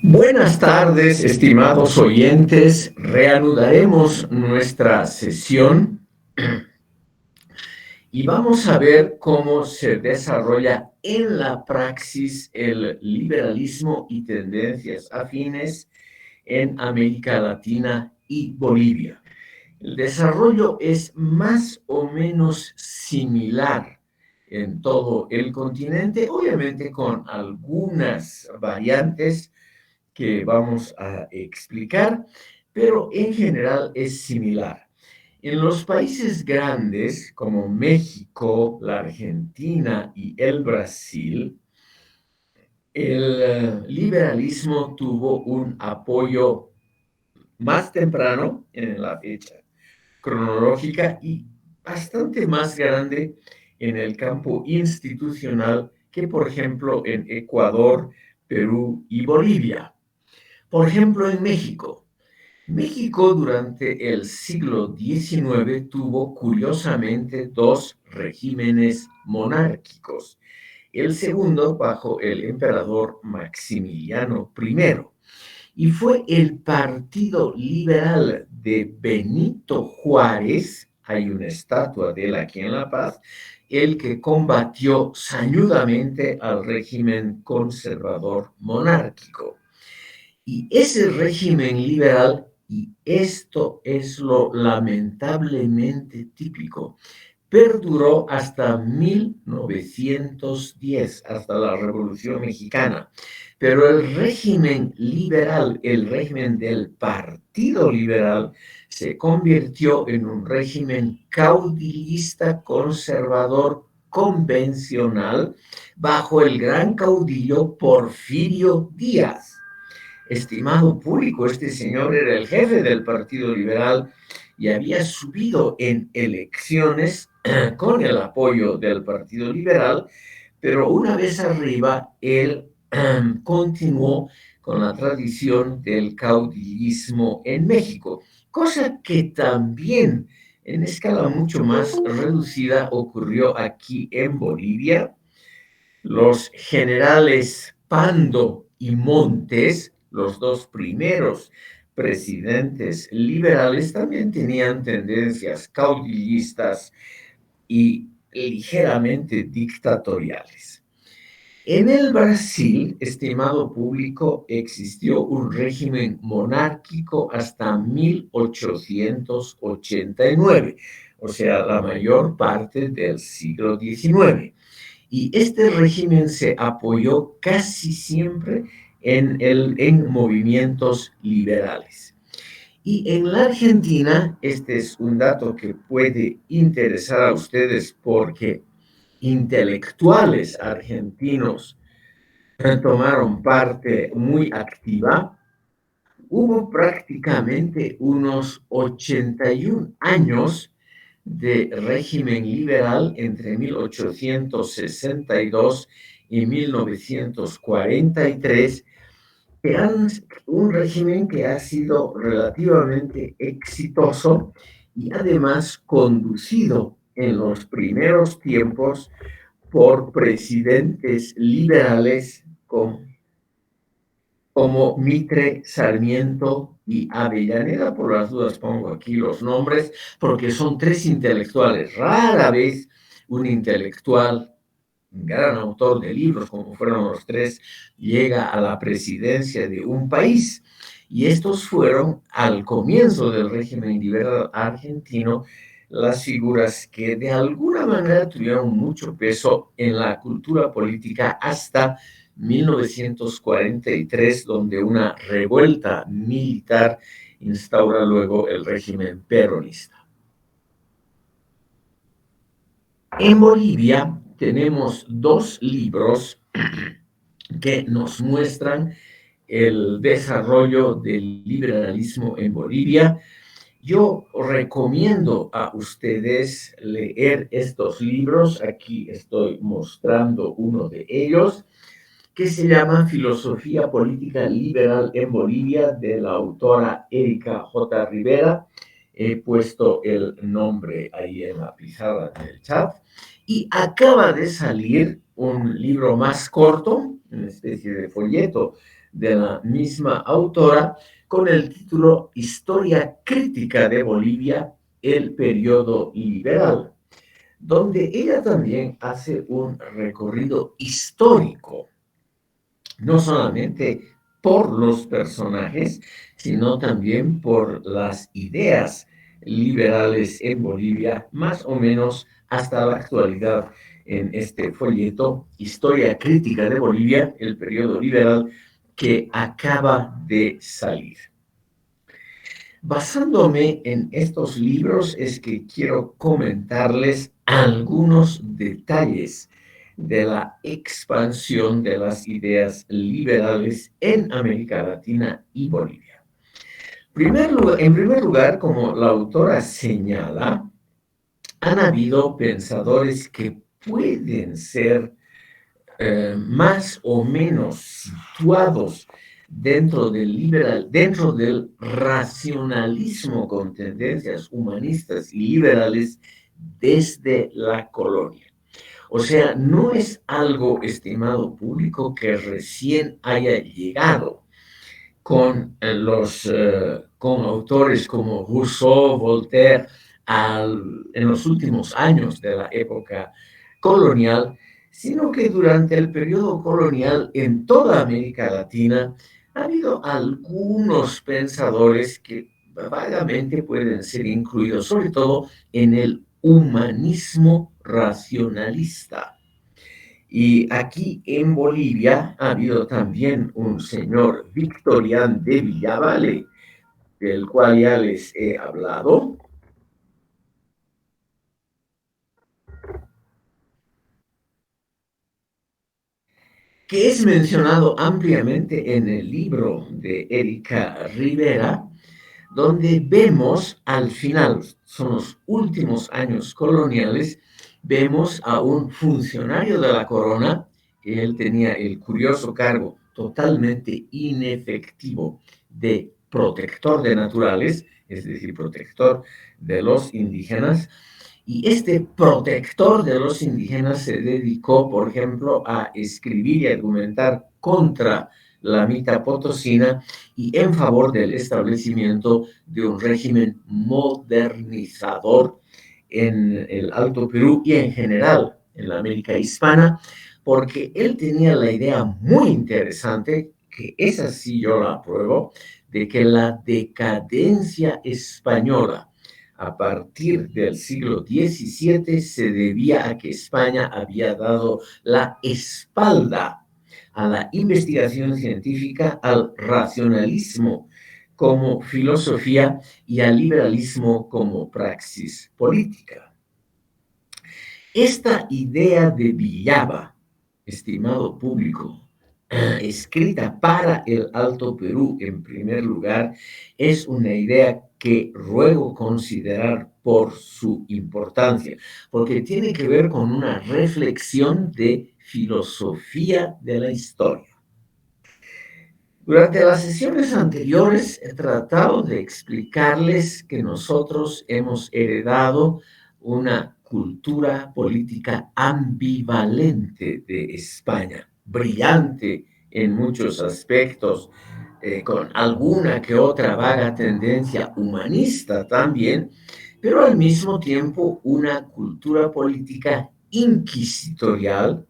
Buenas tardes, estimados oyentes. Reanudaremos nuestra sesión y vamos a ver cómo se desarrolla en la praxis el liberalismo y tendencias afines en América Latina y Bolivia. El desarrollo es más o menos similar en todo el continente, obviamente con algunas variantes que vamos a explicar, pero en general es similar. En los países grandes como México, la Argentina y el Brasil, el liberalismo tuvo un apoyo más temprano en la fecha cronológica y bastante más grande en el campo institucional que, por ejemplo, en Ecuador, Perú y Bolivia. Por ejemplo, en México. México durante el siglo XIX tuvo curiosamente dos regímenes monárquicos. El segundo bajo el emperador Maximiliano I. Y fue el Partido Liberal de Benito Juárez, hay una estatua de él aquí en La Paz, el que combatió sañudamente al régimen conservador monárquico. Y ese régimen liberal, y esto es lo lamentablemente típico, perduró hasta 1910, hasta la Revolución Mexicana. Pero el régimen liberal, el régimen del Partido Liberal, se convirtió en un régimen caudillista, conservador, convencional, bajo el gran caudillo Porfirio Díaz. Estimado público, este señor era el jefe del Partido Liberal y había subido en elecciones con el apoyo del Partido Liberal, pero una vez arriba, él continuó con la tradición del caudillismo en México, cosa que también en escala mucho más reducida ocurrió aquí en Bolivia. Los generales Pando y Montes, los dos primeros presidentes liberales, también tenían tendencias caudillistas y ligeramente dictatoriales. En el Brasil, estimado público, existió un régimen monárquico hasta 1889, o sea, la mayor parte del siglo XIX. Y este régimen se apoyó casi siempre en movimientos liberales. Y en la Argentina, este es un dato que puede interesar a ustedes porque intelectuales argentinos tomaron parte muy activa. Hubo prácticamente unos 81 años de régimen liberal entre 1862 y 1943, que han, un régimen que ha sido relativamente exitoso y además conducido en los primeros tiempos por presidentes liberales como Mitre, Sarmiento y Avellaneda. Por las dudas pongo aquí los nombres, porque son tres intelectuales. Rara vez un intelectual, un gran autor de libros, como fueron los tres, llega a la presidencia de un país. Y estos fueron, al comienzo del régimen liberal argentino, las figuras que de alguna manera tuvieron mucho peso en la cultura política hasta 1943, donde una revuelta militar instaura luego el régimen peronista. En Bolivia tenemos dos libros que nos muestran el desarrollo del liberalismo en Bolivia. Yo recomiendo a ustedes leer estos libros. Aquí estoy mostrando uno de ellos, que se llama Filosofía Política Liberal en Bolivia, de la autora Erika J. Rivera. He puesto el nombre ahí en la pizarra del chat. Y acaba de salir un libro más corto, una especie de folleto de la misma autora con el título Historia crítica de Bolivia, el periodo liberal, donde ella también hace un recorrido histórico, no solamente por los personajes, sino también por las ideas liberales en Bolivia, más o menos hasta la actualidad en este folleto, Historia crítica de Bolivia, el periodo liberal, que acaba de salir. Basándome en estos libros es que quiero comentarles algunos detalles de la expansión de las ideas liberales en América Latina y Bolivia. En primer lugar, como la autora señala, han habido pensadores que pueden ser más o menos situados dentro del racionalismo con tendencias humanistas y liberales desde la colonia. O sea, no es algo, estimado público, que recién haya llegado con autores como Rousseau, Voltaire, en los últimos años de la época colonial, sino que durante el periodo colonial en toda América Latina ha habido algunos pensadores que vagamente pueden ser incluidos, sobre todo en el humanismo racionalista. Y aquí en Bolivia ha habido también un señor Victorián de Villavalle, del cual ya les he hablado, que es mencionado ampliamente en el libro de Erika Rivera, donde vemos al final, son los últimos años coloniales, vemos a un funcionario de la corona. Él tenía el curioso cargo totalmente inefectivo de protector de naturales, es decir, protector de los indígenas. Y este protector de los indígenas se dedicó, por ejemplo, a escribir y argumentar contra la mitad potosina y en favor del establecimiento de un régimen modernizador en el Alto Perú y en general en la América hispana, porque él tenía la idea muy interesante, que esa sí yo la apruebo, de que la decadencia española a partir del siglo XVII se debía a que España había dado la espalda a la investigación científica, al racionalismo como filosofía y al liberalismo como praxis política. Esta idea de Villaba, estimado público, escrita para el Alto Perú en primer lugar, es una idea que ruego considerar por su importancia, porque tiene que ver con una reflexión de filosofía de la historia. Durante las sesiones anteriores he tratado de explicarles que nosotros hemos heredado una cultura política ambivalente de España, brillante en muchos aspectos, con alguna que otra vaga tendencia humanista también, pero al mismo tiempo una cultura política inquisitorial,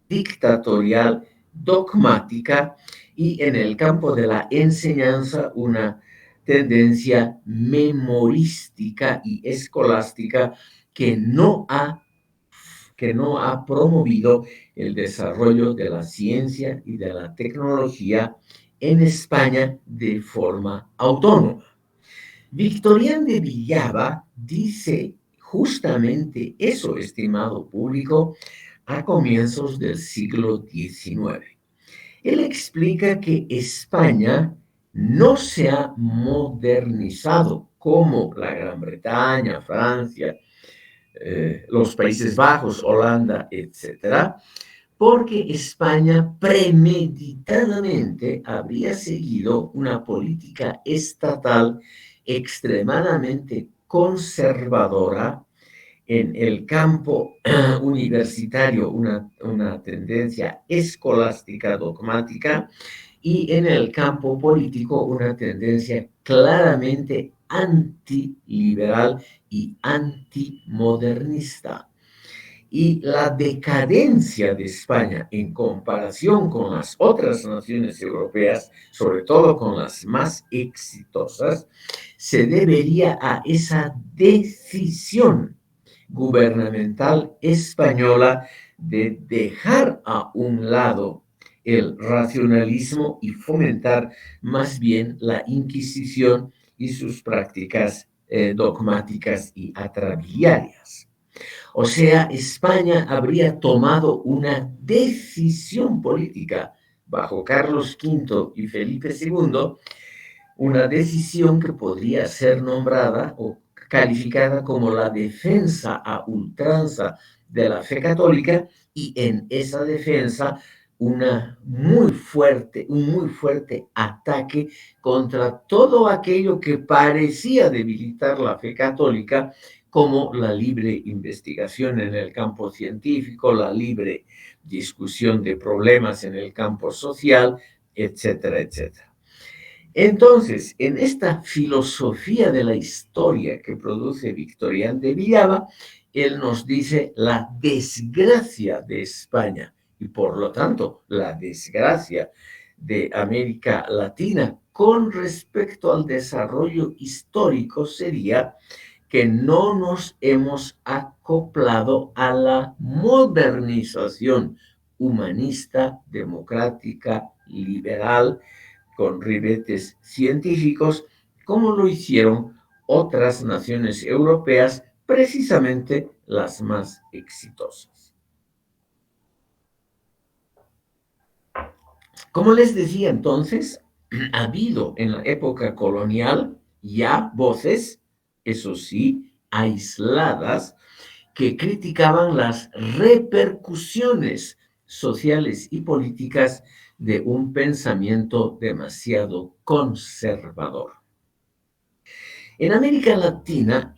dictatorial, dogmática, y en el campo de la enseñanza una tendencia memorística y escolástica que no ha promovido el desarrollo de la ciencia y de la tecnología en España de forma autónoma. Victorián de Villaba dice justamente eso, estimado público, a comienzos del siglo XIX. Él explica que España no se ha modernizado como la Gran Bretaña, Francia, los Países Bajos, Holanda, etcétera, porque España premeditadamente habría seguido una política estatal extremadamente conservadora en el campo universitario, una tendencia escolástica dogmática, y en el campo político una tendencia claramente antiliberal y antimodernista. Y la decadencia de España en comparación con las otras naciones europeas, sobre todo con las más exitosas, se debería a esa decisión gubernamental española de dejar a un lado el racionalismo y fomentar más bien la Inquisición y sus prácticas dogmáticas y atrabiliarias. O sea, España habría tomado una decisión política bajo Carlos V y Felipe II, una decisión que podría ser nombrada o calificada como la defensa a ultranza de la fe católica, y en esa defensa un muy fuerte ataque contra todo aquello que parecía debilitar la fe católica, como la libre investigación en el campo científico, la libre discusión de problemas en el campo social, etcétera, etcétera. Entonces, en esta filosofía de la historia que produce Victorián de Villava, él nos dice la desgracia de España y por lo tanto la desgracia de América Latina con respecto al desarrollo histórico sería que no nos hemos acoplado a la modernización humanista, democrática, liberal, con ribetes científicos, como lo hicieron otras naciones europeas, precisamente las más exitosas. Como les decía entonces, ha habido en la época colonial ya voces, eso sí, aisladas, que criticaban las repercusiones sociales y políticas de un pensamiento demasiado conservador. En América Latina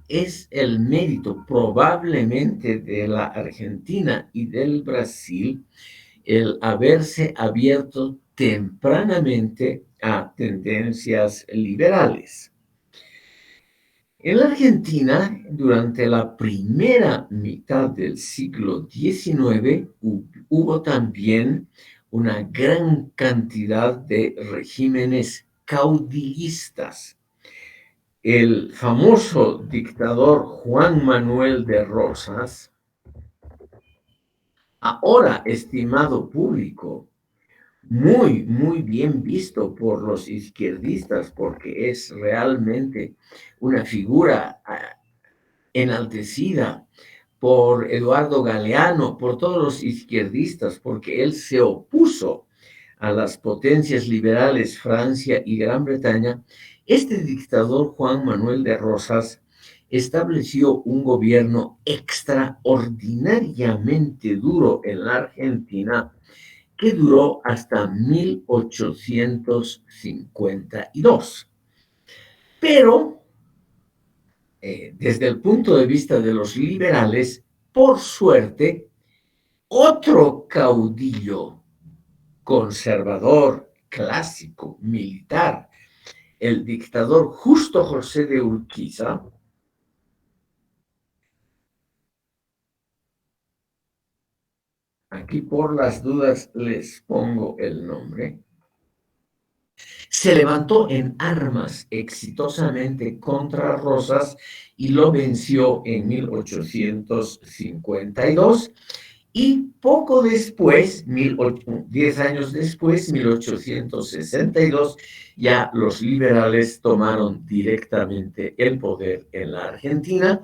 es el mérito probablemente de la Argentina y del Brasil el haberse abierto tempranamente a tendencias liberales. En la Argentina, durante la primera mitad del siglo XIX, hubo también una gran cantidad de regímenes caudillistas. El famoso dictador Juan Manuel de Rosas, ahora estimado público, muy bien visto por los izquierdistas, porque es realmente una figura enaltecida por Eduardo Galeano, por todos los izquierdistas, porque él se opuso a las potencias liberales Francia y Gran Bretaña. Este dictador Juan Manuel de Rosas estableció un gobierno extraordinariamente duro en la Argentina, que duró hasta 1852. Pero desde el punto de vista de los liberales, por suerte, otro caudillo conservador, clásico, militar, el dictador Justo José de Urquiza, aquí por las dudas les pongo el nombre, se levantó en armas exitosamente contra Rosas y lo venció en 1852. Y poco después, 10 años después, 1862, ya los liberales tomaron directamente el poder en la Argentina,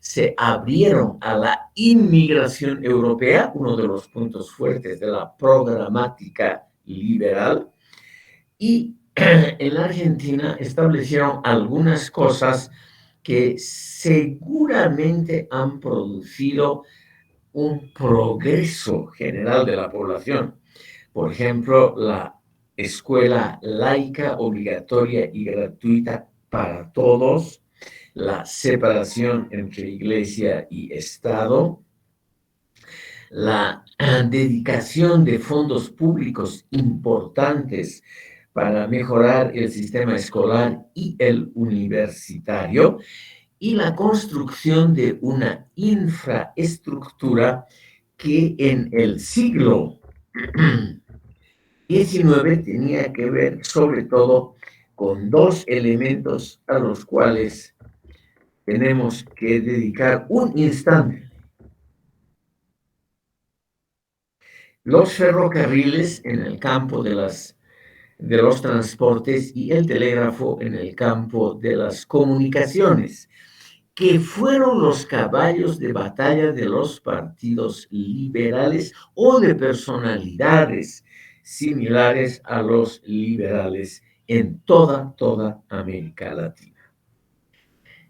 se abrieron a la inmigración europea, uno de los puntos fuertes de la programática liberal, y en la Argentina establecieron algunas cosas que seguramente han producido un progreso general de la población. Por ejemplo, la escuela laica obligatoria y gratuita para todos, la separación entre iglesia y Estado, la dedicación de fondos públicos importantes para mejorar el sistema escolar y el universitario, y la construcción de una infraestructura que en el siglo XIX tenía que ver sobre todo con dos elementos a los cuales tenemos que dedicar un instante: los ferrocarriles en el campo de los transportes y el telégrafo en el campo de las comunicaciones, que fueron los caballos de batalla de los partidos liberales o de personalidades similares a los liberales en toda América Latina.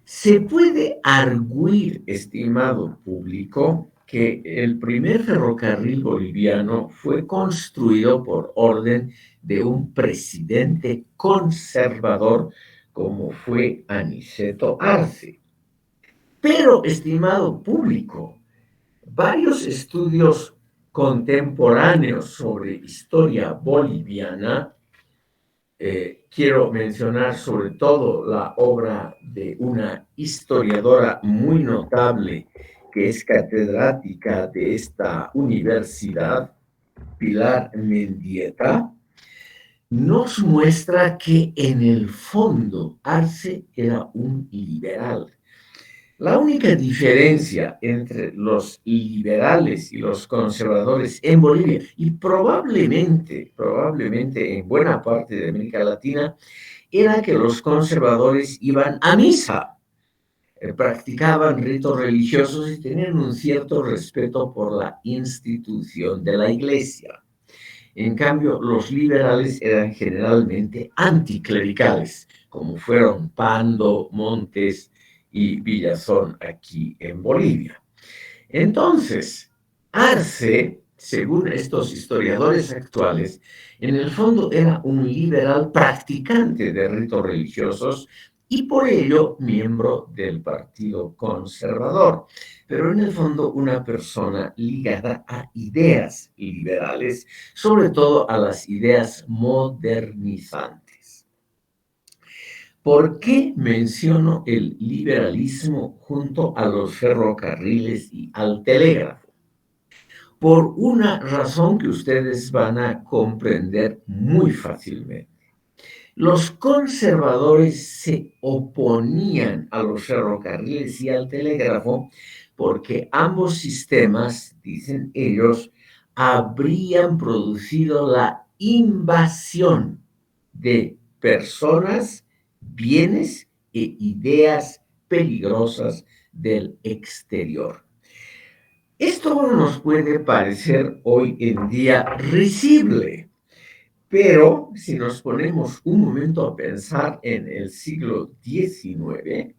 Se puede arguir, estimado público, que el primer ferrocarril boliviano fue construido por orden de un presidente conservador como fue Aniceto Arce. Pero, estimado público, varios estudios contemporáneos sobre historia boliviana, quiero mencionar sobre todo la obra de una historiadora muy notable que es catedrática de esta universidad, Pilar Mendieta, nos muestra que en el fondo Arce era un liberal. La única diferencia entre los liberales y los conservadores en Bolivia y probablemente en buena parte de América Latina, era que los conservadores iban a misa, practicaban ritos religiosos y tenían un cierto respeto por la institución de la iglesia. En cambio, los liberales eran generalmente anticlericales, como fueron Pando, Montes y Villazón aquí en Bolivia. Entonces, Arce, según estos historiadores actuales, en el fondo era un liberal practicante de ritos religiosos y por ello miembro del Partido Conservador, pero en el fondo una persona ligada a ideas liberales, sobre todo a las ideas modernizantes. ¿Por qué menciono el liberalismo junto a los ferrocarriles y al telégrafo? Por una razón que ustedes van a comprender muy fácilmente. Los conservadores se oponían a los ferrocarriles y al telégrafo porque ambos sistemas, dicen ellos, habrían producido la invasión de personas, bienes e ideas peligrosas del exterior. Esto nos puede parecer hoy en día risible, pero si nos ponemos un momento a pensar en el siglo XIX,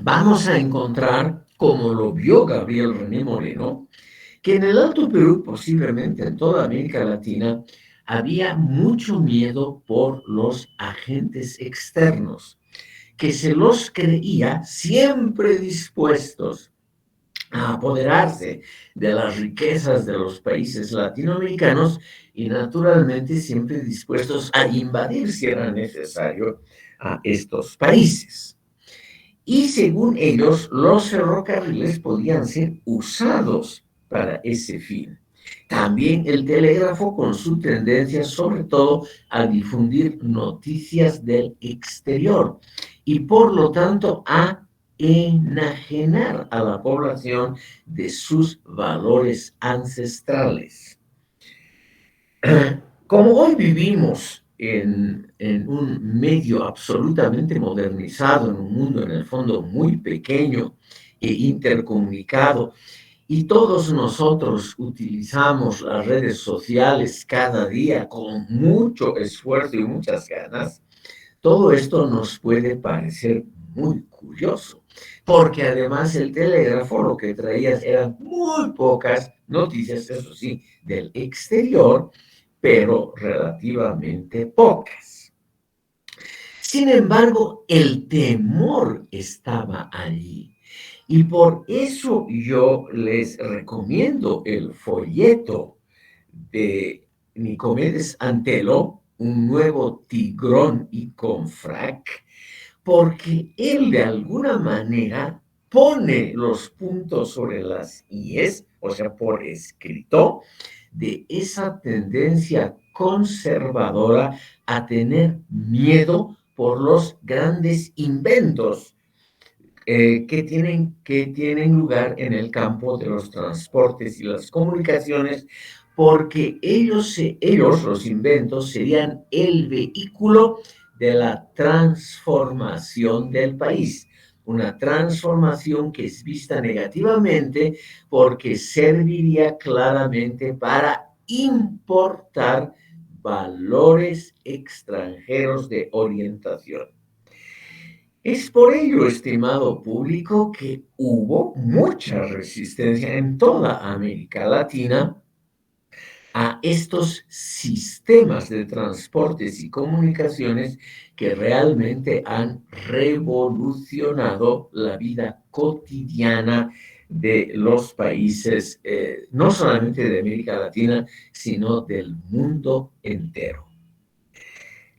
vamos a encontrar, como lo vio Gabriel René Moreno, que en el Alto Perú, posiblemente en toda América Latina, había mucho miedo por los agentes externos, que se los creía siempre dispuestos a apoderarse de las riquezas de los países latinoamericanos y naturalmente siempre dispuestos a invadir, si era necesario, a estos países. Y según ellos, los ferrocarriles podían ser usados para ese fin. También el telégrafo con su tendencia sobre todo a difundir noticias del exterior y por lo tanto a enajenar a la población de sus valores ancestrales. Como hoy vivimos en un medio absolutamente modernizado, en un mundo en el fondo muy pequeño e intercomunicado, y todos nosotros utilizamos las redes sociales cada día con mucho esfuerzo y muchas ganas, todo esto nos puede parecer muy curioso, porque además el telégrafo lo que traía eran muy pocas noticias, eso sí, del exterior, pero relativamente pocas. Sin embargo, el temor estaba allí. Y por eso yo les recomiendo el folleto de Nicomedes Antelo, Un nuevo Tigrón y Confrac, porque él de alguna manera pone los puntos sobre las IES, o sea, por escrito, de esa tendencia conservadora a tener miedo por los grandes inventos que tienen lugar en el campo de los transportes y las comunicaciones, porque ellos, los inventos, serían el vehículo de la transformación del país. Una transformación que es vista negativamente porque serviría claramente para importar valores extranjeros de orientación. Es por ello, estimado público, que hubo mucha resistencia en toda América Latina a estos sistemas de transportes y comunicaciones que realmente han revolucionado la vida cotidiana de los países, no solamente de América Latina, sino del mundo entero.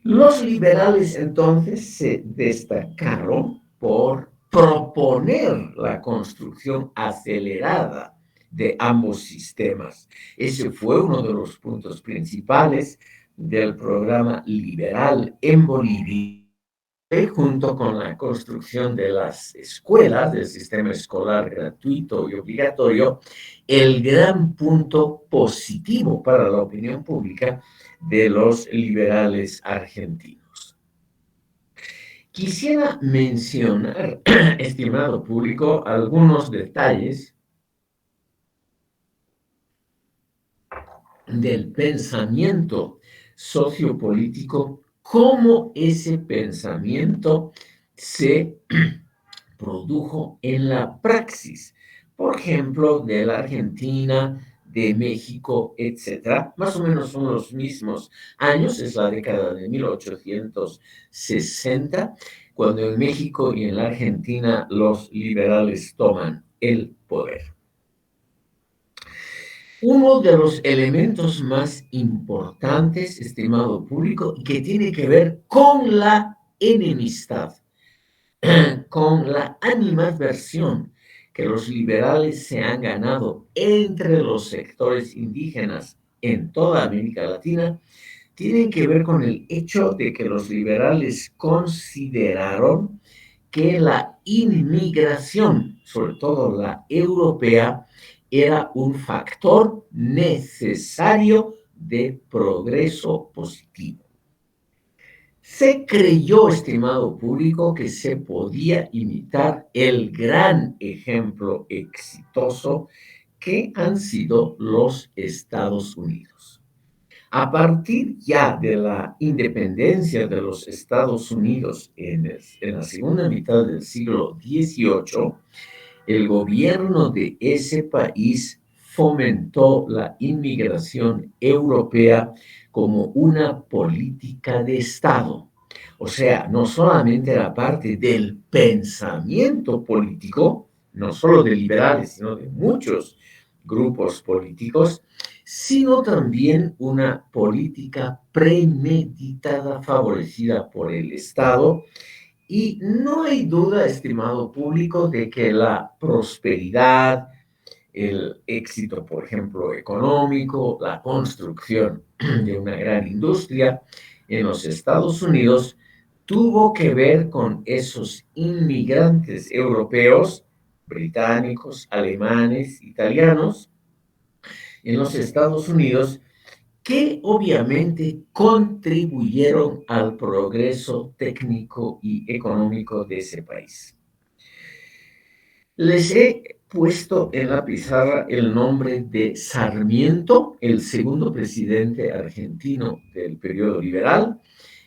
Los liberales entonces se destacaron por proponer la construcción acelerada de ambos sistemas. Ese fue uno de los puntos principales del programa liberal en Bolivia, junto con la construcción de las escuelas, del sistema escolar gratuito y obligatorio, el gran punto positivo para la opinión pública de los liberales argentinos. Quisiera mencionar, estimado público, algunos detalles del pensamiento sociopolítico, cómo ese pensamiento se produjo en la praxis, por ejemplo, de la Argentina, de México, etcétera. Más o menos son los mismos años, es la década de 1860, cuando en México y en la Argentina los liberales toman el poder. Uno de los elementos más importantes, estimado público, que tiene que ver con la enemistad, con la animadversión que los liberales se han ganado entre los sectores indígenas en toda América Latina, tiene que ver con el hecho de que los liberales consideraron que la inmigración, sobre todo la europea, era un factor necesario de progreso positivo. Se creyó, estimado público, que se podía imitar el gran ejemplo exitoso que han sido los Estados Unidos. A partir ya de la independencia de los Estados Unidos en la segunda mitad del siglo XVIII, el gobierno de ese país fomentó la inmigración europea como una política de Estado. O sea, no solamente era parte del pensamiento político, no solo de liberales, sino de muchos grupos políticos, sino también una política premeditada favorecida por el Estado. Y no hay duda, estimado público, de que la prosperidad, el éxito, por ejemplo, económico, la construcción de una gran industria en los Estados Unidos tuvo que ver con esos inmigrantes europeos, británicos, alemanes, italianos, en los Estados Unidos, que obviamente contribuyeron al progreso técnico y económico de ese país. Les he puesto en la pizarra el nombre de Sarmiento, el segundo presidente argentino del periodo liberal.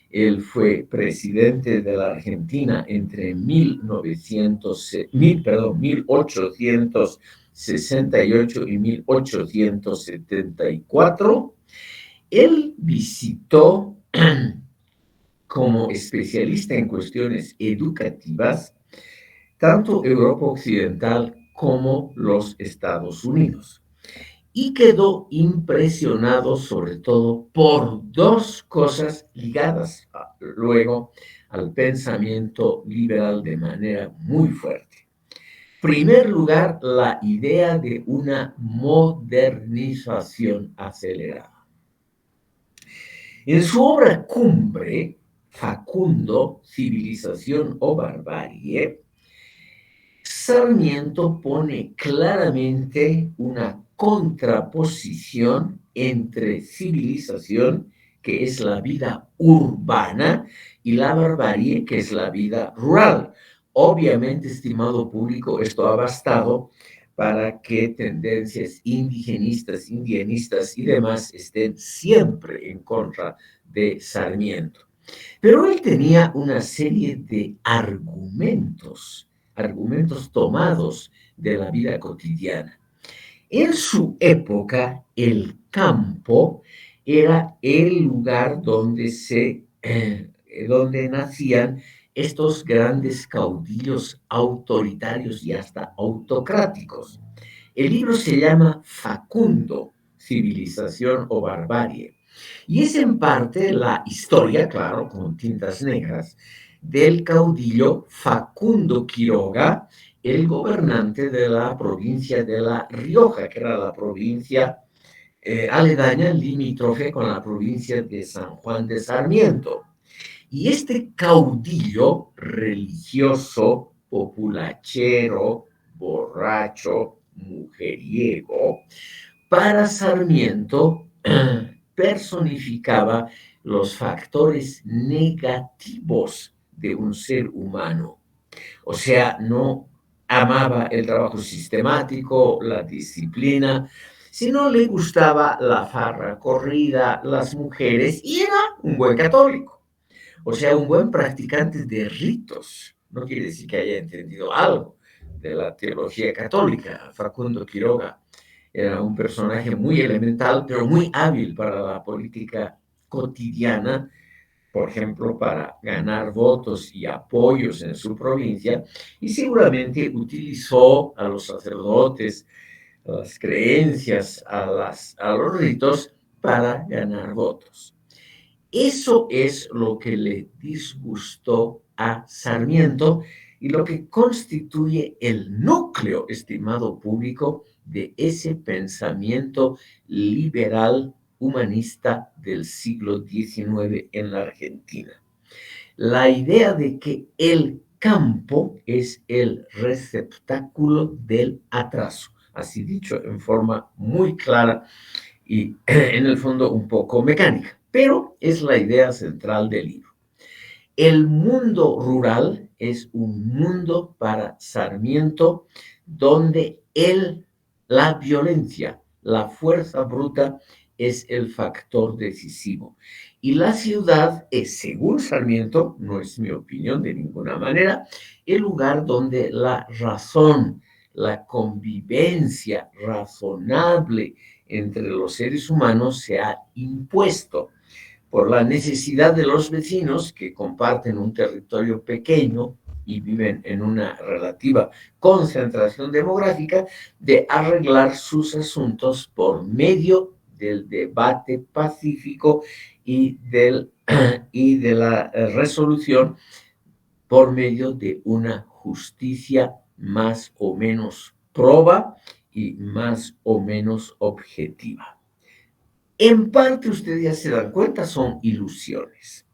Él fue presidente de la Argentina entre 1868 y 1874. Él visitó como especialista en cuestiones educativas tanto Europa Occidental como los Estados Unidos. Y quedó impresionado sobre todo por dos cosas ligadas luego al pensamiento liberal de manera muy fuerte. Primer lugar, la idea de una modernización acelerada. En su obra cumbre, Facundo, Civilización o Barbarie, Sarmiento pone claramente una contraposición entre civilización, que es la vida urbana, y la barbarie, que es la vida rural. Obviamente, estimado público, esto ha bastado para que tendencias indigenistas, indianistas y demás estén siempre en contra de Sarmiento. Pero él tenía una serie de argumentos tomados de la vida cotidiana. En su época, el campo era el lugar donde nacían estos grandes caudillos autoritarios y hasta autocráticos. El libro se llama Facundo, Civilización o Barbarie, y es en parte la historia, claro, con tintas negras, del caudillo Facundo Quiroga, el gobernante de la provincia de La Rioja, que era la provincia aledaña, limítrofe con la provincia de San Juan de Sarmiento. Y este caudillo religioso, populachero, borracho, mujeriego, para Sarmiento personificaba los factores negativos de un ser humano. O sea, no amaba el trabajo sistemático, la disciplina, sino le gustaba la farra corrida, las mujeres, y era un buen católico. O sea, un buen practicante de ritos. No quiere decir que haya entendido algo de la teología católica. Facundo Quiroga era un personaje muy elemental, pero muy hábil para la política cotidiana, por ejemplo, para ganar votos y apoyos en su provincia, y seguramente utilizó a los sacerdotes, a las creencias, a los ritos para ganar votos. Eso es lo que le disgustó a Sarmiento y lo que constituye el núcleo, estimado público, de ese pensamiento liberal humanista del siglo XIX en la Argentina. La idea de que el campo es el receptáculo del atraso, así dicho en forma muy clara y en el fondo un poco mecánica, pero es la idea central del libro. El mundo rural es un mundo para Sarmiento donde la violencia, la fuerza bruta es el factor decisivo. Y la ciudad es, según Sarmiento, no es mi opinión de ninguna manera, el lugar donde la razón, la convivencia razonable entre los seres humanos se ha impuesto por la necesidad de los vecinos que comparten un territorio pequeño y viven en una relativa concentración demográfica, de arreglar sus asuntos por medio del debate pacífico y de la resolución por medio de una justicia más o menos proba y más o menos objetiva. En parte, ustedes ya se dan cuenta, son ilusiones.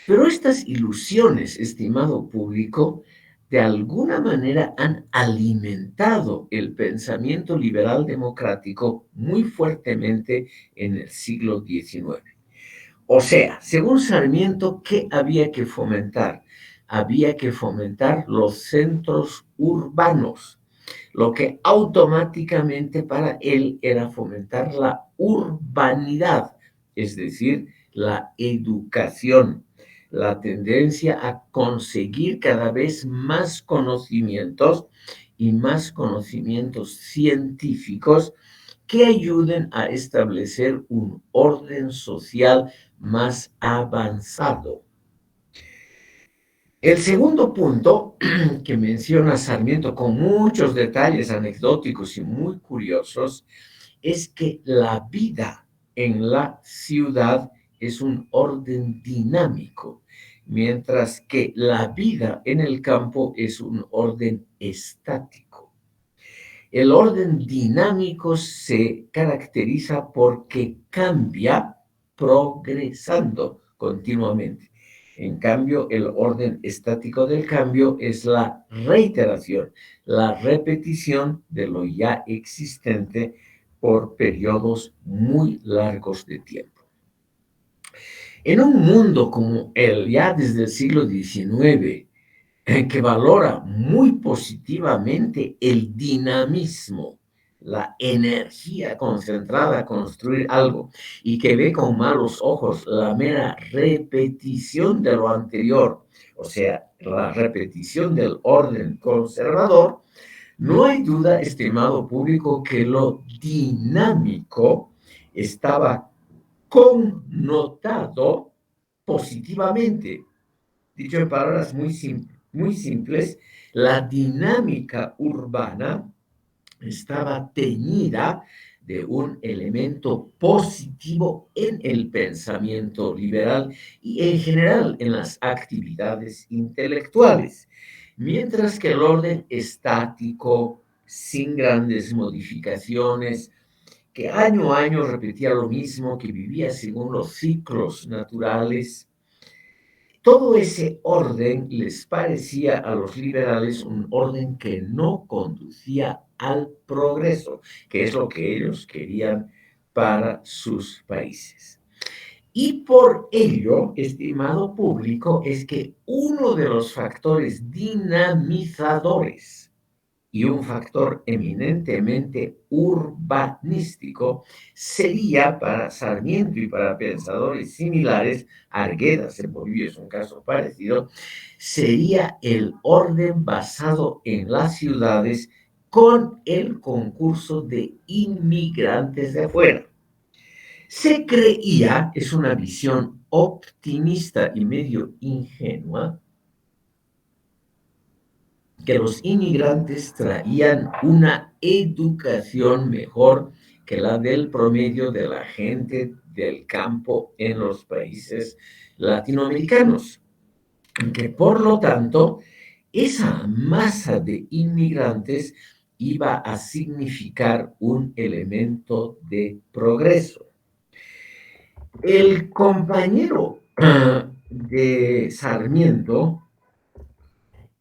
Pero estas ilusiones, estimado público, de alguna manera han alimentado el pensamiento liberal democrático muy fuertemente en el siglo XIX. O sea, según Sarmiento, ¿qué había que fomentar? Había que fomentar los centros urbanos, lo que automáticamente para él era fomentar la urbanidad, es decir, la educación, la tendencia a conseguir cada vez más conocimientos y más conocimientos científicos que ayuden a establecer un orden social más avanzado. El segundo punto que menciona Sarmiento con muchos detalles anecdóticos y muy curiosos es que la vida en la ciudad es un orden dinámico, mientras que la vida en el campo es un orden estático. El orden dinámico se caracteriza porque cambia progresando continuamente. En cambio, el orden estático del cambio es la reiteración, la repetición de lo ya existente por periodos muy largos de tiempo. En un mundo como el ya desde el siglo XIX, que valora muy positivamente el dinamismo, la energía concentrada a construir algo y que ve con malos ojos la mera repetición de lo anterior, o sea, la repetición del orden conservador, no hay duda, estimado público, que lo dinámico estaba connotado positivamente. Dicho en palabras muy simples, la dinámica urbana estaba teñida de un elemento positivo en el pensamiento liberal y en general en las actividades intelectuales, mientras que el orden estático, sin grandes modificaciones, que año a año repetía lo mismo, que vivía según los ciclos naturales, todo ese orden les parecía a los liberales un orden que no conducía al progreso, que es lo que ellos querían para sus países. Y por ello, estimado público, es que uno de los factores dinamizadores y un factor eminentemente urbanístico sería para Sarmiento y para pensadores similares, Arguedas en Bolivia es un caso parecido, sería el orden basado en las ciudades con el concurso de inmigrantes de afuera. Se creía, es una visión optimista y medio ingenua, que los inmigrantes traían una educación mejor que la del promedio de la gente del campo en los países latinoamericanos, que por lo tanto esa masa de inmigrantes iba a significar un elemento de progreso. El compañero de Sarmiento,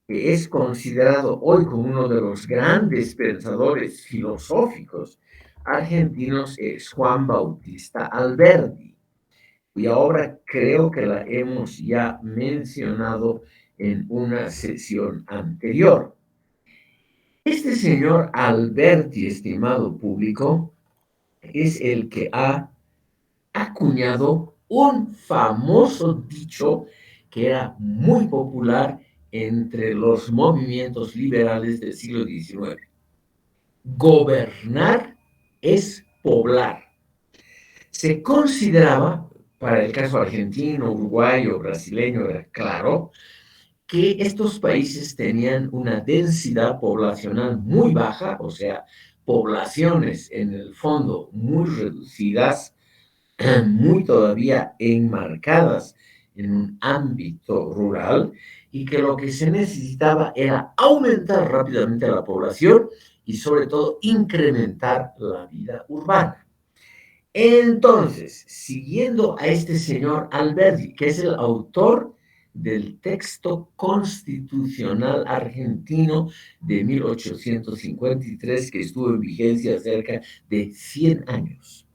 que es considerado hoy como uno de los grandes pensadores filosóficos argentinos, es Juan Bautista Alberdi, cuya obra creo que la hemos ya mencionado en una sesión anterior. Este señor Alberti, estimado público, es el que ha acuñado un famoso dicho que era muy popular entre los movimientos liberales del siglo XIX. Gobernar es poblar. Se consideraba, para el caso argentino, uruguayo, brasileño, era claro, que estos países tenían una densidad poblacional muy baja, o sea, poblaciones en el fondo muy reducidas, muy todavía enmarcadas en un ámbito rural y que lo que se necesitaba era aumentar rápidamente la población y sobre todo incrementar la vida urbana. Entonces, siguiendo a este señor Alberti, que es el autor del texto constitucional argentino de 1853, que estuvo en vigencia cerca de 100 años,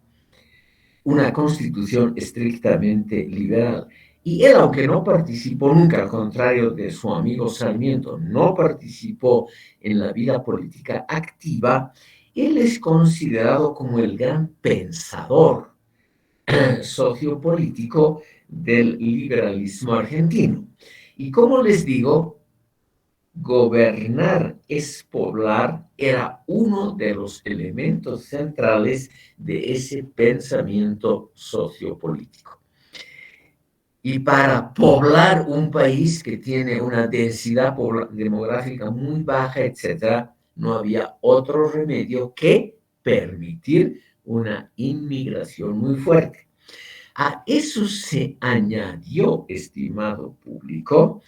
una constitución estrictamente liberal. Y él, aunque no participó nunca, al contrario de su amigo Sarmiento, no participó en la vida política activa, él es considerado como el gran pensador sociopolítico del liberalismo argentino. Y como les digo, gobernar es poblar era uno de los elementos centrales de ese pensamiento sociopolítico. Y para poblar un país que tiene una densidad demográfica muy baja, etcétera, no había otro remedio que permitir una inmigración muy fuerte. A eso se añadió, estimado público,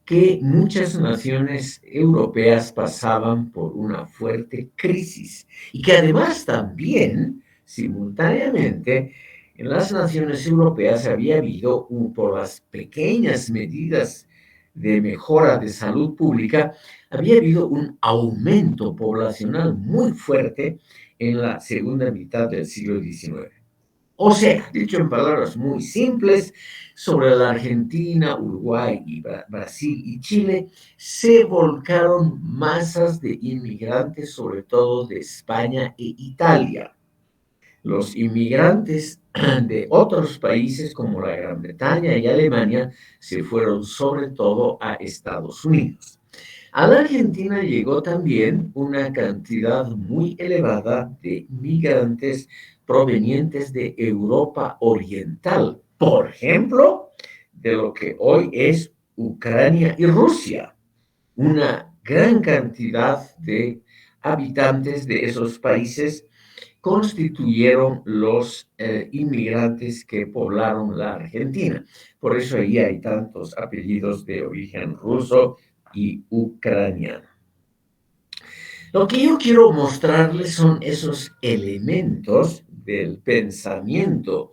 que muchas naciones europeas pasaban por una fuerte crisis y que además también, simultáneamente, en las naciones europeas había habido, por las pequeñas medidas de mejora de salud pública, había habido un aumento poblacional muy fuerte en la segunda mitad del siglo XIX. O sea, dicho en palabras muy simples, sobre la Argentina, Uruguay y Brasil y Chile se volcaron masas de inmigrantes, sobre todo de España e Italia. Los inmigrantes de otros países como la Gran Bretaña y Alemania se fueron sobre todo a Estados Unidos. A la Argentina llegó también una cantidad muy elevada de migrantes provenientes de Europa Oriental, por ejemplo, de lo que hoy es Ucrania y Rusia. Una gran cantidad de habitantes de esos países constituyeron los inmigrantes que poblaron la Argentina. Por eso ahí hay tantos apellidos de origen ruso y ucraniano. Lo que yo quiero mostrarles son esos elementos del pensamiento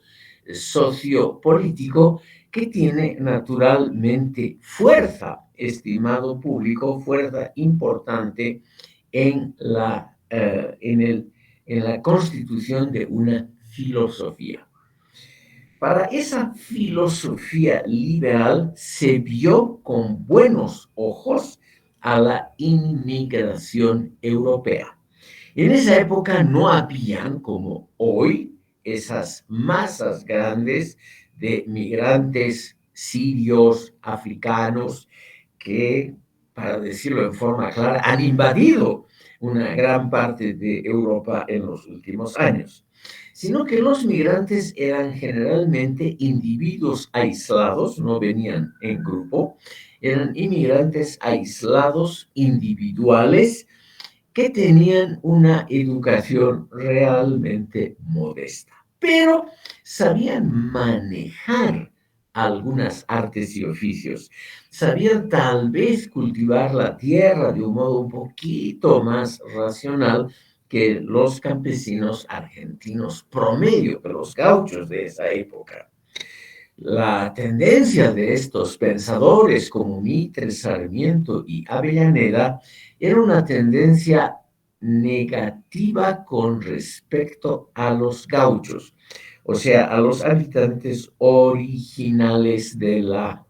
sociopolítico que tiene naturalmente fuerza, estimado público, fuerza importante en en la constitución de una filosofía. Para esa filosofía liberal se vio con buenos ojos a la inmigración europea. En esa época no habían, como hoy, esas masas grandes de migrantes sirios, africanos, que, para decirlo en forma clara, han invadido una gran parte de Europa en los últimos años, sino que los migrantes eran generalmente individuos aislados, no venían en grupo, eran inmigrantes aislados, individuales, que tenían una educación realmente modesta, pero sabían manejar algunas artes y oficios, sabían tal vez cultivar la tierra de un modo un poquito más racional que los campesinos argentinos promedio, que los gauchos de esa época. La tendencia de estos pensadores como Mitre, Sarmiento y Avellaneda era una tendencia negativa con respecto a los gauchos, o sea, a los habitantes originales de la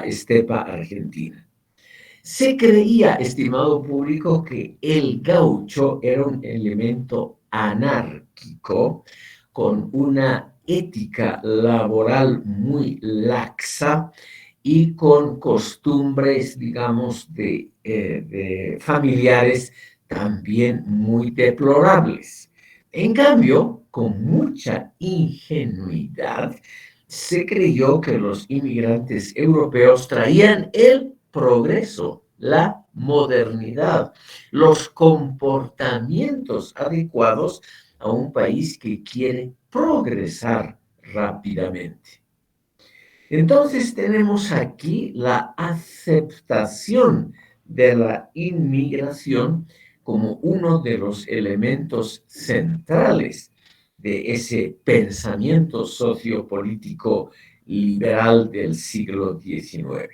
estepa argentina. Se creía, estimado público, que el gaucho era un elemento anárquico con una ética laboral muy laxa y con costumbres, digamos, de familiares también muy deplorables. En cambio, con mucha ingenuidad, se creyó que los inmigrantes europeos traían el progreso, la modernidad, los comportamientos adecuados a un país que quiere progresar rápidamente. Entonces tenemos aquí la aceptación de la inmigración como uno de los elementos centrales de ese pensamiento sociopolítico liberal del siglo XIX.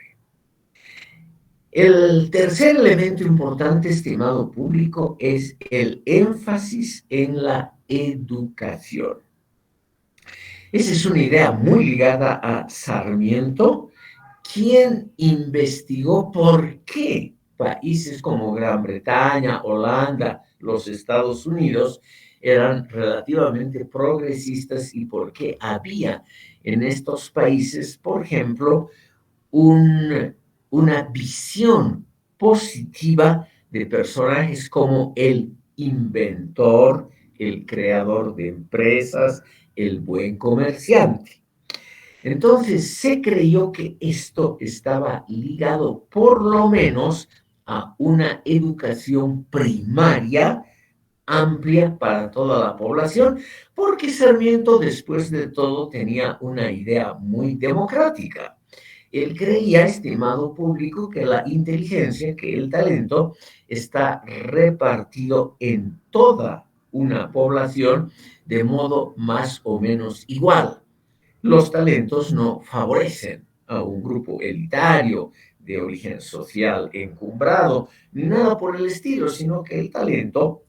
El tercer elemento importante, estimado público, es el énfasis en la educación. Esa es una idea muy ligada a Sarmiento, quien investigó por qué países como Gran Bretaña, Holanda, los Estados Unidos eran relativamente progresistas y por qué había en estos países, por ejemplo, una visión positiva de personajes como el inventor, el creador de empresas, el buen comerciante. Entonces se creyó que esto estaba ligado por lo menos a una educación primaria amplia para toda la población, porque Sarmiento, después de todo, tenía una idea muy democrática. Él creía, estimado público, que la inteligencia, que el talento, está repartido en toda una población de modo más o menos igual. Los talentos no favorecen a un grupo elitario de origen social encumbrado, ni nada por el estilo, sino que el talento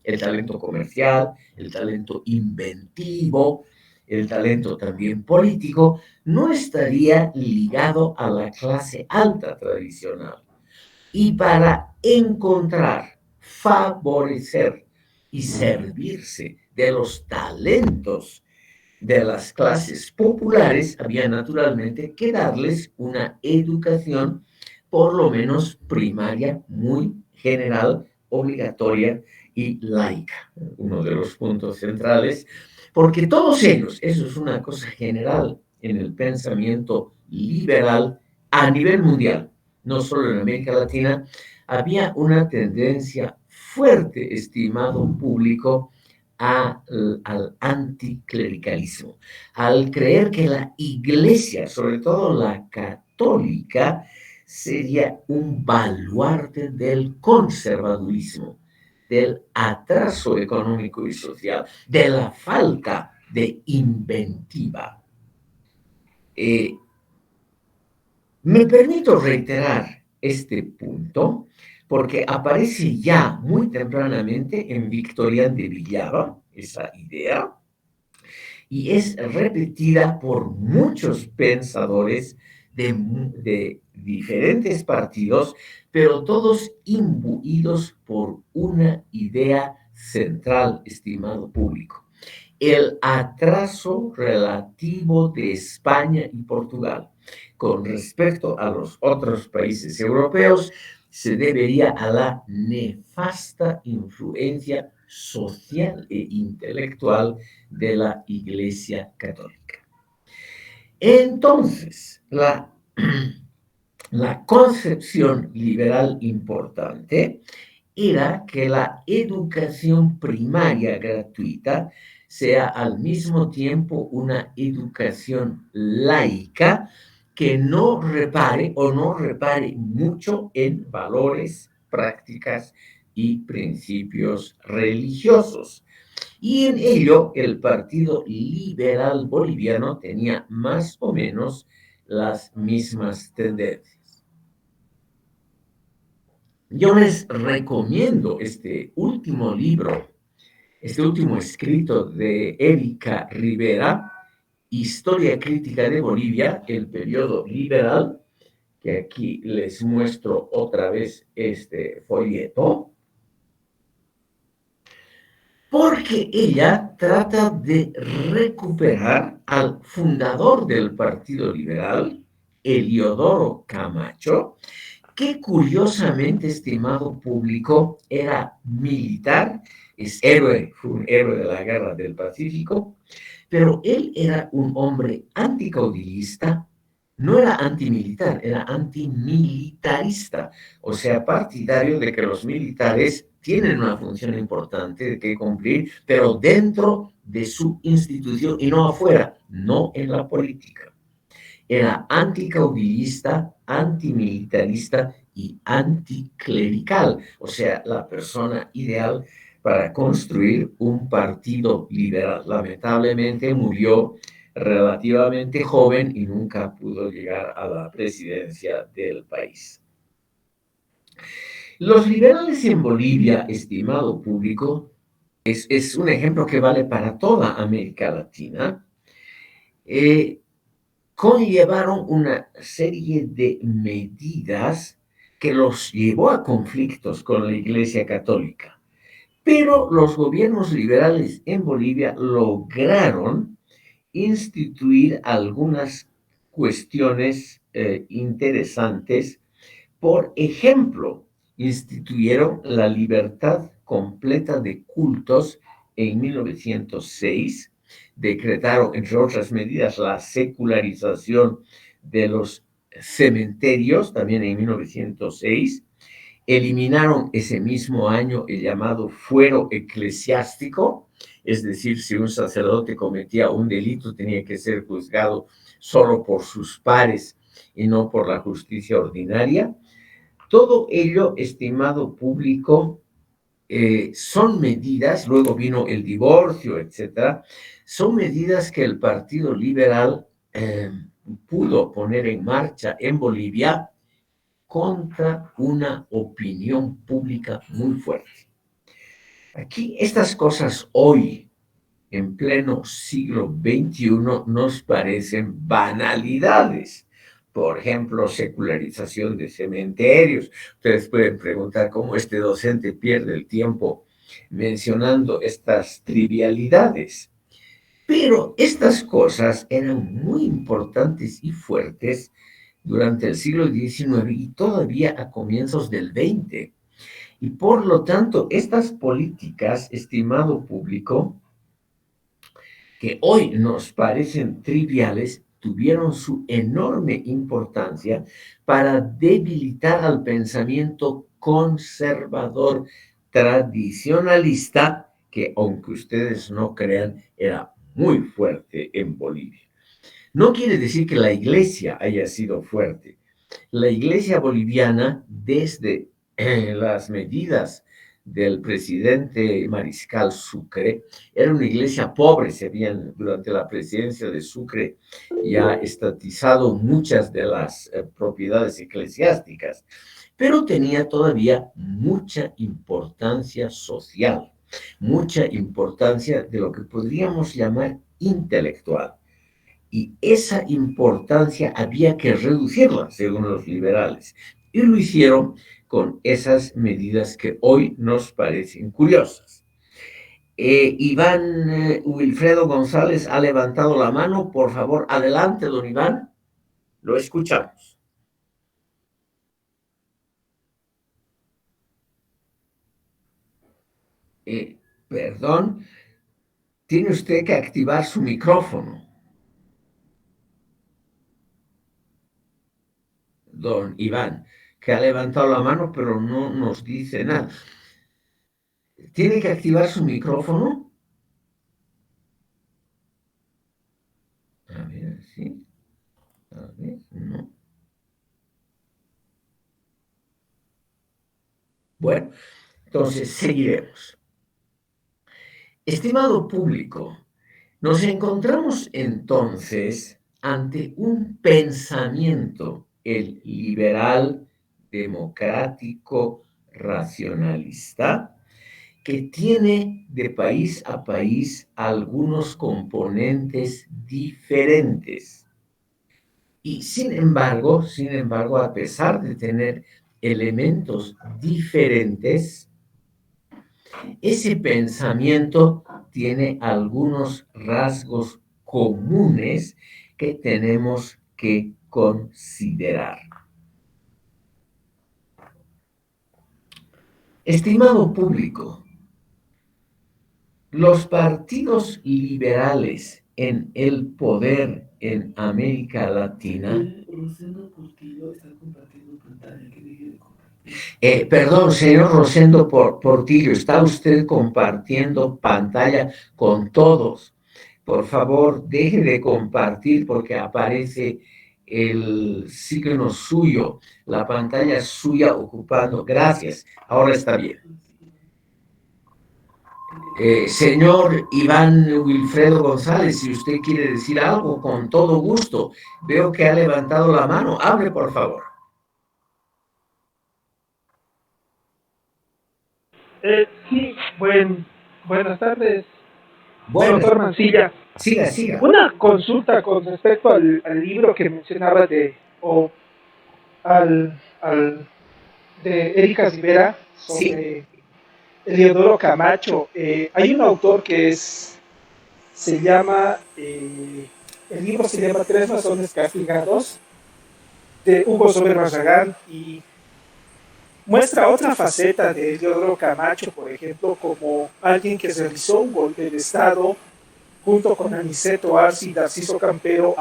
comercial, el talento inventivo, el talento también político, no estaría ligado a la clase alta tradicional. Y para encontrar, favorecer y servirse de los talentos de las clases populares, había naturalmente que darles una educación por lo menos primaria, muy general, obligatoria y laica. Uno de los puntos centrales, porque todos ellos, eso es una cosa general en el pensamiento liberal a nivel mundial, no solo en América Latina, había una tendencia fuerte, estimado público, al anticlericalismo, al creer que la iglesia, sobre todo la católica, sería un baluarte del conservadurismo, del atraso económico y social, de la falta de inventiva. Eh, Me permito reiterar este punto porque aparece ya muy tempranamente en Victorián de Villava, esa idea, y es repetida por muchos pensadores de diferentes partidos, pero todos imbuidos por una idea central, estimado público: el atraso relativo de España y Portugal con respecto a los otros países europeos se debería a la nefasta influencia social e intelectual de la Iglesia Católica. Entonces, la concepción liberal importante era que la educación primaria gratuita sea al mismo tiempo una educación laica que no repare o no repare mucho en valores, prácticas y principios religiosos. Y en ello el Partido Liberal Boliviano tenía más o menos las mismas tendencias. Yo les recomiendo este último libro, este último escrito de Erika Rivera, Historia Crítica de Bolivia, el periodo liberal, que aquí les muestro otra vez este folleto, porque ella trata de recuperar al fundador del Partido Liberal, Eliodoro Camacho, que curiosamente, estimado público, era militar, es héroe, fue un héroe de la Guerra del Pacífico, pero él era un hombre anticaudillista, no era antimilitar, era antimilitarista, o sea, partidario de que los militares tienen una función importante que cumplir, pero dentro de su institución y no afuera, no en la política. Era anticaudillista, antimilitarista y anticlerical, o sea, la persona ideal para construir un partido liberal. Lamentablemente murió relativamente joven y nunca pudo llegar a la presidencia del país. Los liberales en Bolivia, estimado público, es un ejemplo que vale para toda América Latina. Conllevaron una serie de medidas que los llevó a conflictos con la Iglesia Católica. Pero los gobiernos liberales en Bolivia lograron instituir algunas cuestiones interesantes. Por ejemplo, instituyeron la libertad completa de cultos en 1906 decretaron, entre otras medidas, la secularización de los cementerios, también en 1906. Eliminaron ese mismo año el llamado fuero eclesiástico, es decir, si un sacerdote cometía un delito tenía que ser juzgado solo por sus pares y no por la justicia ordinaria. Todo ello, estimado público, son medidas, luego vino el divorcio, etcétera, son medidas que el Partido Liberal pudo poner en marcha en Bolivia contra una opinión pública muy fuerte. Aquí estas cosas hoy, en pleno siglo XXI, nos parecen banalidades. Por ejemplo, secularización de cementerios. Ustedes pueden preguntar cómo este docente pierde el tiempo mencionando estas trivialidades. Pero estas cosas eran muy importantes y fuertes durante el siglo XIX y todavía a comienzos del XX. Y por lo tanto, estas políticas, estimado público, que hoy nos parecen triviales, tuvieron su enorme importancia para debilitar al pensamiento conservador tradicionalista, que aunque ustedes no crean, era muy fuerte en Bolivia. No quiere decir que la iglesia haya sido fuerte. La iglesia boliviana, desde las medidas del presidente Mariscal Sucre, era una iglesia pobre. Se habían, durante la presidencia de Sucre, ya estatizado muchas de las propiedades eclesiásticas, pero tenía todavía mucha importancia social, mucha importancia de lo que podríamos llamar intelectual. Y esa importancia había que reducirla, según los liberales. Y lo hicieron con esas medidas que hoy nos parecen curiosas. Iván Wilfredo González ha levantado la mano. Por favor, adelante, don Iván. Lo escuchamos. Perdón, tiene usted que activar su micrófono. Don Iván, que ha levantado la mano, pero no nos dice nada. ¿Tiene que activar su micrófono? A ver, sí. A ver, no. Bueno, entonces seguiremos. Estimado público, nos encontramos entonces ante un pensamiento, el liberal, democrático, racionalista, que tiene de país a país algunos componentes diferentes. Y sin embargo, a pesar de tener elementos diferentes, ese pensamiento tiene algunos rasgos comunes que tenemos que considerar. Estimado público, los partidos liberales en el poder en América Latina. Rosendo Portillo está compartiendo pantalla, que deje de compartir. Perdón, señor Rosendo Portillo, ¿está usted compartiendo pantalla con todos? Por favor, deje de compartir porque aparece el signo suyo, la pantalla suya ocupando. Gracias, ahora está bien. Señor Iván Wilfredo González, si usted quiere decir algo, con todo gusto. Veo que ha levantado la mano. Hable, por favor. Sí, buenas tardes, doctor Mancilla. Siga. Una consulta con respecto al libro que mencionaba de Erika Rivera sobre Eliodoro Camacho. Hay un autor el libro se llama Tres razones castigados, de Hugo Sober Barragán, y muestra otra faceta de Teodoro Camacho, por ejemplo, como alguien que realizó un golpe de Estado junto con Aniceto Arce y Narciso Campero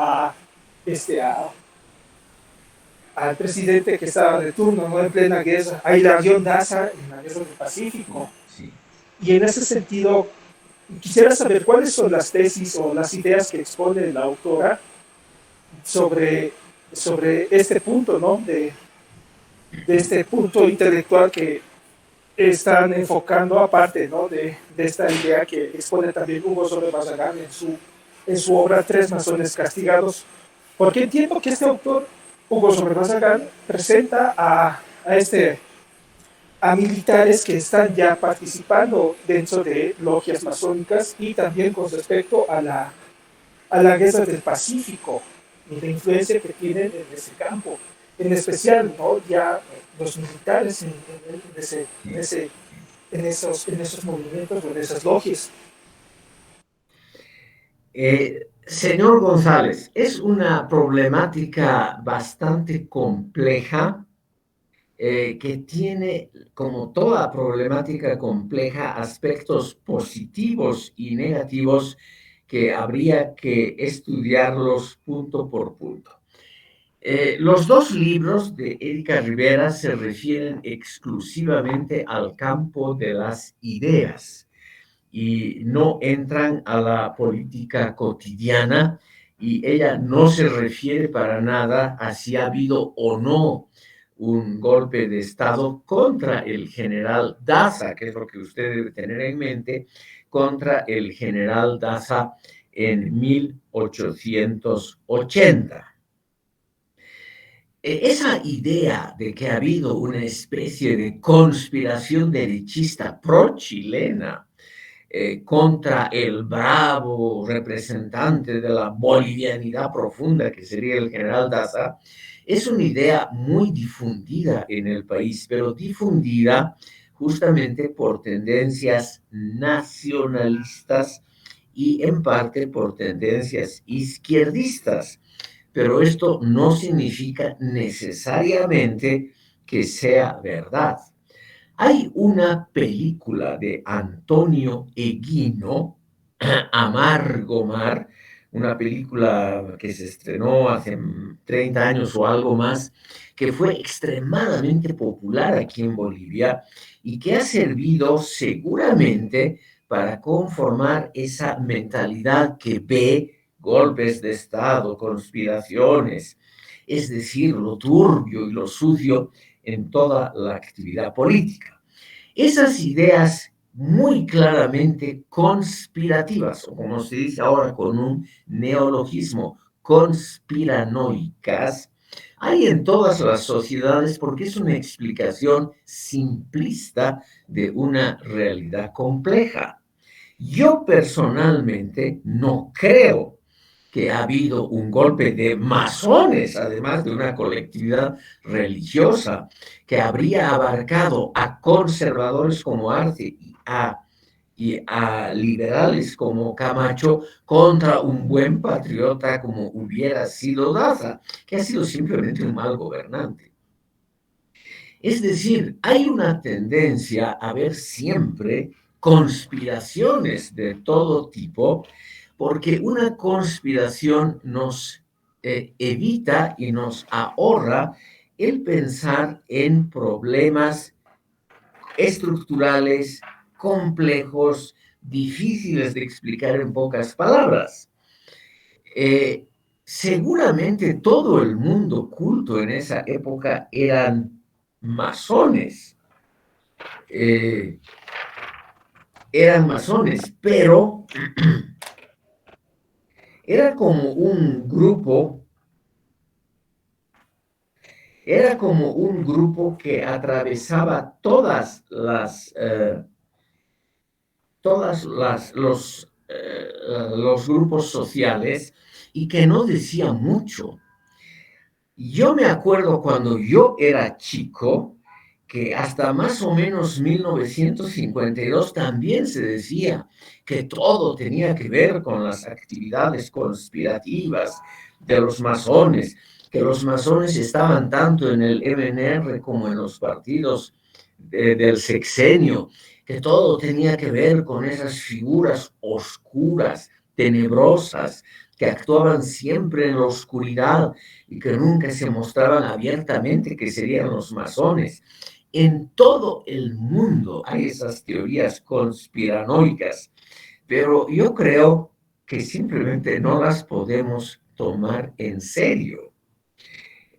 este, a, al presidente que estaba de turno, ¿no? En plena guerra, a Hilarión Daza en la guerra del Pacífico. Sí. Y en ese sentido, quisiera saber cuáles son las tesis o las ideas que expone la autora sobre, sobre este punto, ¿no? De este punto intelectual que están enfocando, aparte, ¿no? De esta idea que expone también Hugo sobre Barragán en su obra Tres masones castigados. Porque entiendo que este autor, Hugo sobre Barragán, presenta a militares que están ya participando dentro de logias masónicas y también con respecto a la guerra del Pacífico y la influencia que tienen en ese campo. En especial, ¿no? Ya los militares en esos movimientos o en esas logias. Señor González, es una problemática bastante compleja que tiene, como toda problemática compleja, aspectos positivos y negativos que habría que estudiarlos punto por punto. Los dos libros de Erika Rivera se refieren exclusivamente al campo de las ideas y no entran a la política cotidiana, y ella no se refiere para nada a si ha habido o no un golpe de Estado contra el general Daza, que es lo que usted debe tener en mente, contra el general Daza en 1880. Esa idea de que ha habido una especie de conspiración derechista pro-chilena contra el bravo representante de la bolivianidad profunda, que sería el general Daza, es una idea muy difundida en el país, pero difundida justamente por tendencias nacionalistas y en parte por tendencias izquierdistas. Pero esto no significa necesariamente que sea verdad. Hay una película de Antonio Eguino, Amargo Mar, una película que se estrenó hace 30 años o algo más, que fue extremadamente popular aquí en Bolivia y que ha servido seguramente para conformar esa mentalidad que ve golpes de Estado, conspiraciones, es decir, lo turbio y lo sucio en toda la actividad política. Esas ideas muy claramente conspirativas, o como se dice ahora con un neologismo, conspiranoicas, hay en todas las sociedades porque es una explicación simplista de una realidad compleja. Yo personalmente no creo que ha habido un golpe de masones, además de una colectividad religiosa que habría abarcado a conservadores como Arce y a liberales como Camacho contra un buen patriota como hubiera sido Daza, que ha sido simplemente un mal gobernante. Es decir, hay una tendencia a ver siempre conspiraciones de todo tipo, porque una conspiración nos evita y nos ahorra el pensar en problemas estructurales, complejos, difíciles de explicar en pocas palabras. Eh, Seguramente todo el mundo culto en esa época eran masones, eh, eran masones, pero era como un grupo, era como un grupo que atravesaba los grupos sociales y que no decía mucho. Yo me acuerdo cuando yo era chico, que hasta más o menos 1952 también se decía que todo tenía que ver con las actividades conspirativas de los masones, que los masones estaban tanto en el MNR como en los partidos del sexenio, que todo tenía que ver con esas figuras oscuras, tenebrosas, que actuaban siempre en la oscuridad y que nunca se mostraban abiertamente, que serían los masones. En todo el mundo hay esas teorías conspiranoicas, pero yo creo que simplemente no las podemos tomar en serio.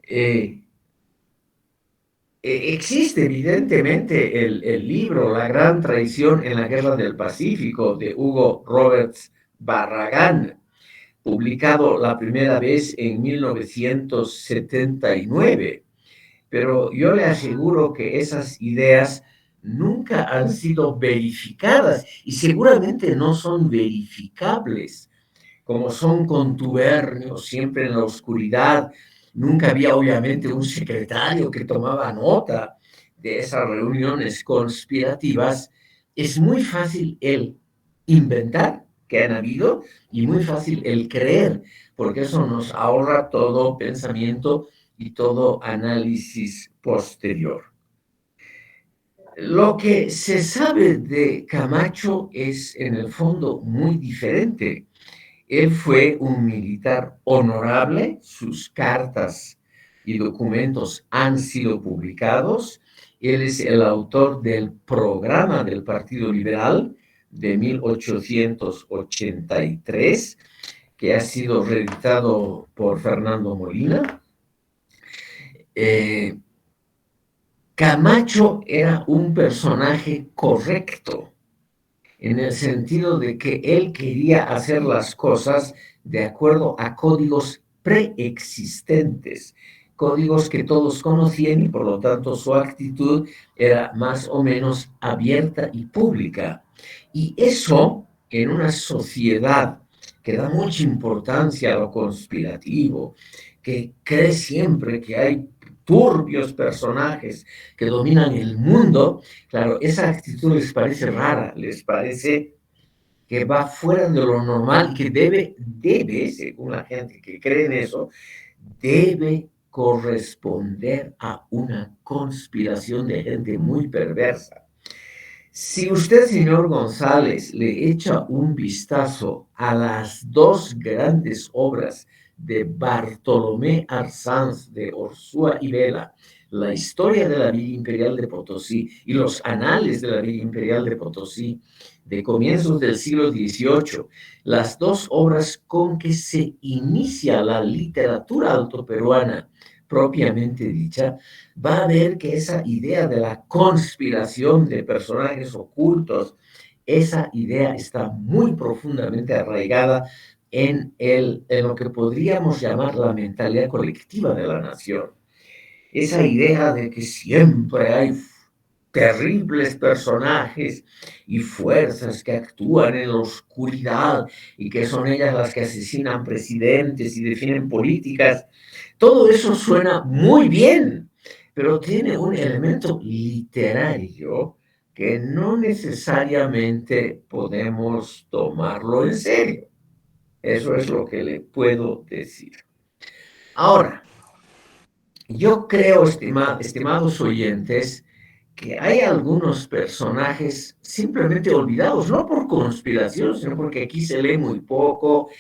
Eh, Existe evidentemente el libro La Gran Traición en la Guerra del Pacífico de Hugo Roberts Barragán, publicado la primera vez en 1979, pero yo le aseguro que esas ideas nunca han sido verificadas y seguramente no son verificables, como son contubernios siempre en la oscuridad. Nunca había obviamente un secretario que tomaba nota de esas reuniones conspirativas. Es muy fácil el inventar que han habido y muy fácil el creer, porque eso nos ahorra todo pensamiento y todo análisis posterior. Lo que se sabe de Camacho es en el fondo muy diferente. Él fue un militar honorable, sus cartas y documentos han sido publicados. Él es el autor del programa del Partido Liberal de 1883, que ha sido reeditado por Fernando Molina. Camacho era un personaje correcto, en el sentido de que él quería hacer las cosas de acuerdo a códigos preexistentes, códigos que todos conocían y por lo tanto su actitud era más o menos abierta y pública. Y eso en una sociedad que da mucha importancia a lo conspirativo, que cree siempre que hay turbios personajes que dominan el mundo. Claro, esa actitud les parece rara, les parece que va fuera de lo normal y que debe, según la gente que cree en eso, debe corresponder a una conspiración de gente muy perversa. Si usted, señor González, le echa un vistazo a las dos grandes obras de Bartolomé Arsanz de Orsúa y Vela, la historia de la Villa Imperial de Potosí y los anales de la Villa Imperial de Potosí de comienzos del siglo XVIII, las dos obras con que se inicia la literatura altoperuana propiamente dicha, va a ver que esa idea de la conspiración de personajes ocultos, esa idea está muy profundamente arraigada en lo que podríamos llamar la mentalidad colectiva de la nación. Esa idea de que siempre hay terribles personajes y fuerzas que actúan en la oscuridad y que son ellas las que asesinan presidentes y definen políticas. Todo eso suena muy bien, pero tiene un elemento literario que no necesariamente podemos tomarlo en serio. Eso es lo que le puedo decir. Ahora, yo creo, estimados oyentes, que hay algunos personajes simplemente olvidados, no por conspiración, sino porque aquí se lee muy poco,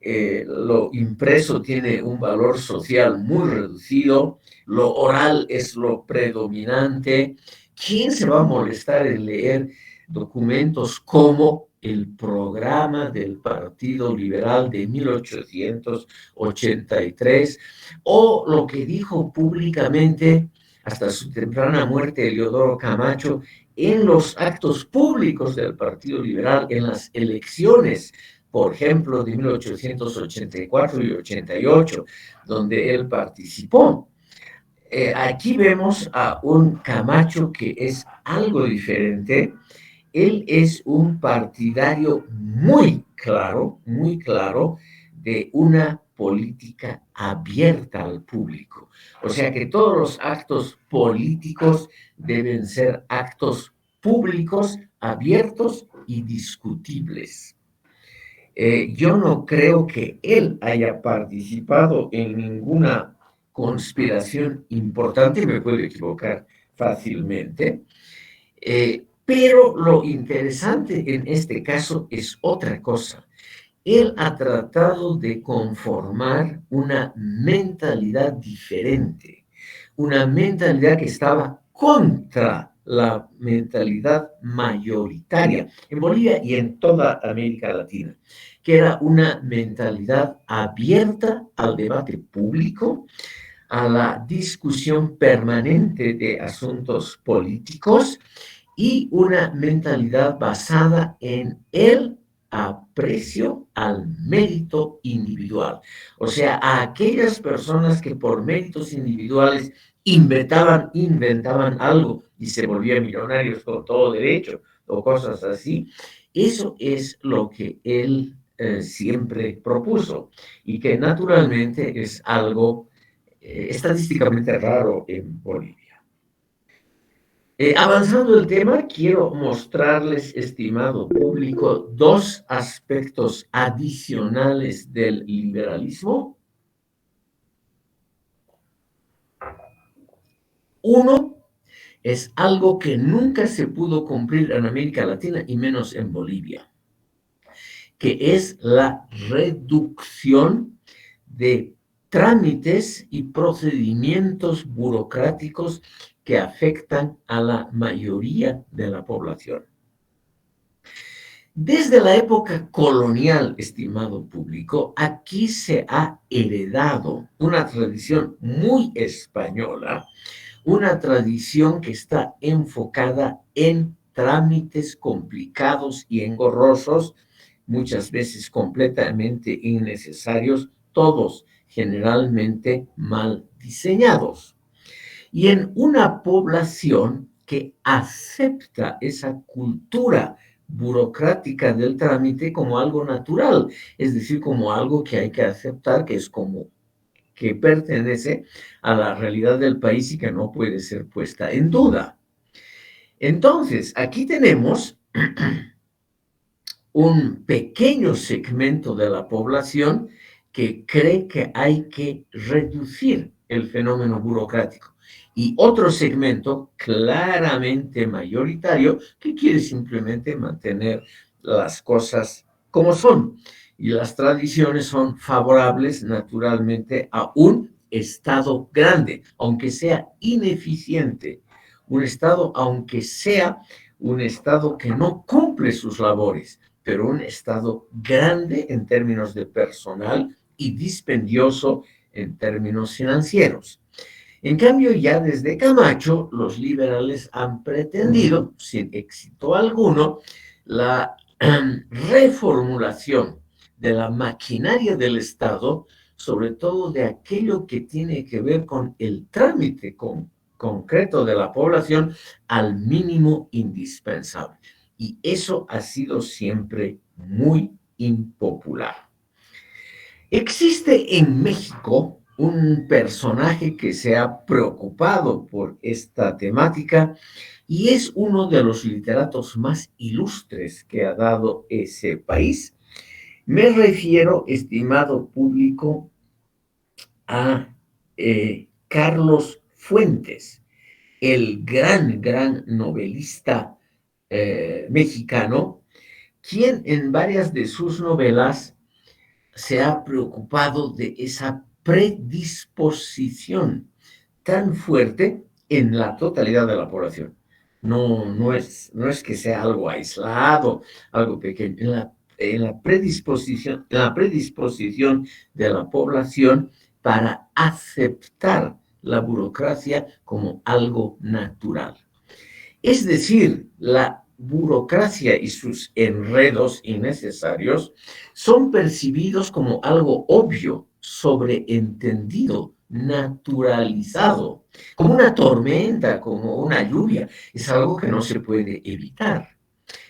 lo impreso tiene un valor social muy reducido, lo oral es lo predominante. ¿Quién se va a molestar en leer documentos como el programa del Partido Liberal de 1883 o lo que dijo públicamente hasta su temprana muerte Eleodoro Camacho en los actos públicos del Partido Liberal, en las elecciones, por ejemplo, de 1884 y 88, donde él participó? Aquí vemos a un Camacho que es algo diferente. Él es un partidario muy claro de una política abierta al público. O sea que todos los actos políticos deben ser actos públicos, abiertos y discutibles. Yo no creo que él haya participado en ninguna conspiración importante, me puedo equivocar fácilmente, pero lo interesante en este caso es otra cosa. Él ha tratado de conformar una mentalidad diferente, una mentalidad que estaba contra la mentalidad mayoritaria en Bolivia y en toda América Latina, que era una mentalidad abierta al debate público, a la discusión permanente de asuntos políticos y una mentalidad basada en el aprecio al mérito individual. O sea, a aquellas personas que por méritos individuales inventaban algo y se volvían millonarios con todo derecho o cosas así. Eso es lo que él siempre propuso y que naturalmente es algo estadísticamente raro en Bolivia. Avanzando el tema, quiero mostrarles, estimado público, dos aspectos adicionales del liberalismo. Uno es algo que nunca se pudo cumplir en América Latina y menos en Bolivia, que es la reducción de trámites y procedimientos burocráticos que afectan a la mayoría de la población. Desde la época colonial, estimado público, aquí se ha heredado una tradición muy española, una tradición que está enfocada en trámites complicados y engorrosos, muchas veces completamente innecesarios, todos generalmente mal diseñados. Y en una población que acepta esa cultura burocrática del trámite como algo natural, es decir, como algo que hay que aceptar, que es como que pertenece a la realidad del país y que no puede ser puesta en duda. Entonces, aquí tenemos un pequeño segmento de la población que cree que hay que reducir el fenómeno burocrático y otro segmento claramente mayoritario que quiere simplemente mantener las cosas como son. Y las tradiciones son favorables naturalmente a un Estado grande, aunque sea ineficiente, un Estado, aunque sea un Estado que no cumple sus labores, pero un Estado grande en términos de personal y dispendioso en términos financieros. En cambio, ya desde Camacho, los liberales han pretendido, sin éxito alguno, la reformulación de la maquinaria del Estado, sobre todo de aquello que tiene que ver con el trámite concreto de la población al mínimo indispensable. Y eso ha sido siempre muy impopular. Existe en México un personaje que se ha preocupado por esta temática y es uno de los literatos más ilustres que ha dado ese país. Me refiero, estimado público, a Carlos Fuentes, el gran novelista mexicano, quien en varias de sus novelas se ha preocupado de esa predisposición tan fuerte en la totalidad de la población. No es que sea algo aislado, algo pequeño. En la predisposición de la población para aceptar la burocracia como algo natural. Es decir, la burocracia y sus enredos innecesarios son percibidos como algo obvio, sobreentendido, naturalizado, como una tormenta, como una lluvia. Es algo que no se puede evitar.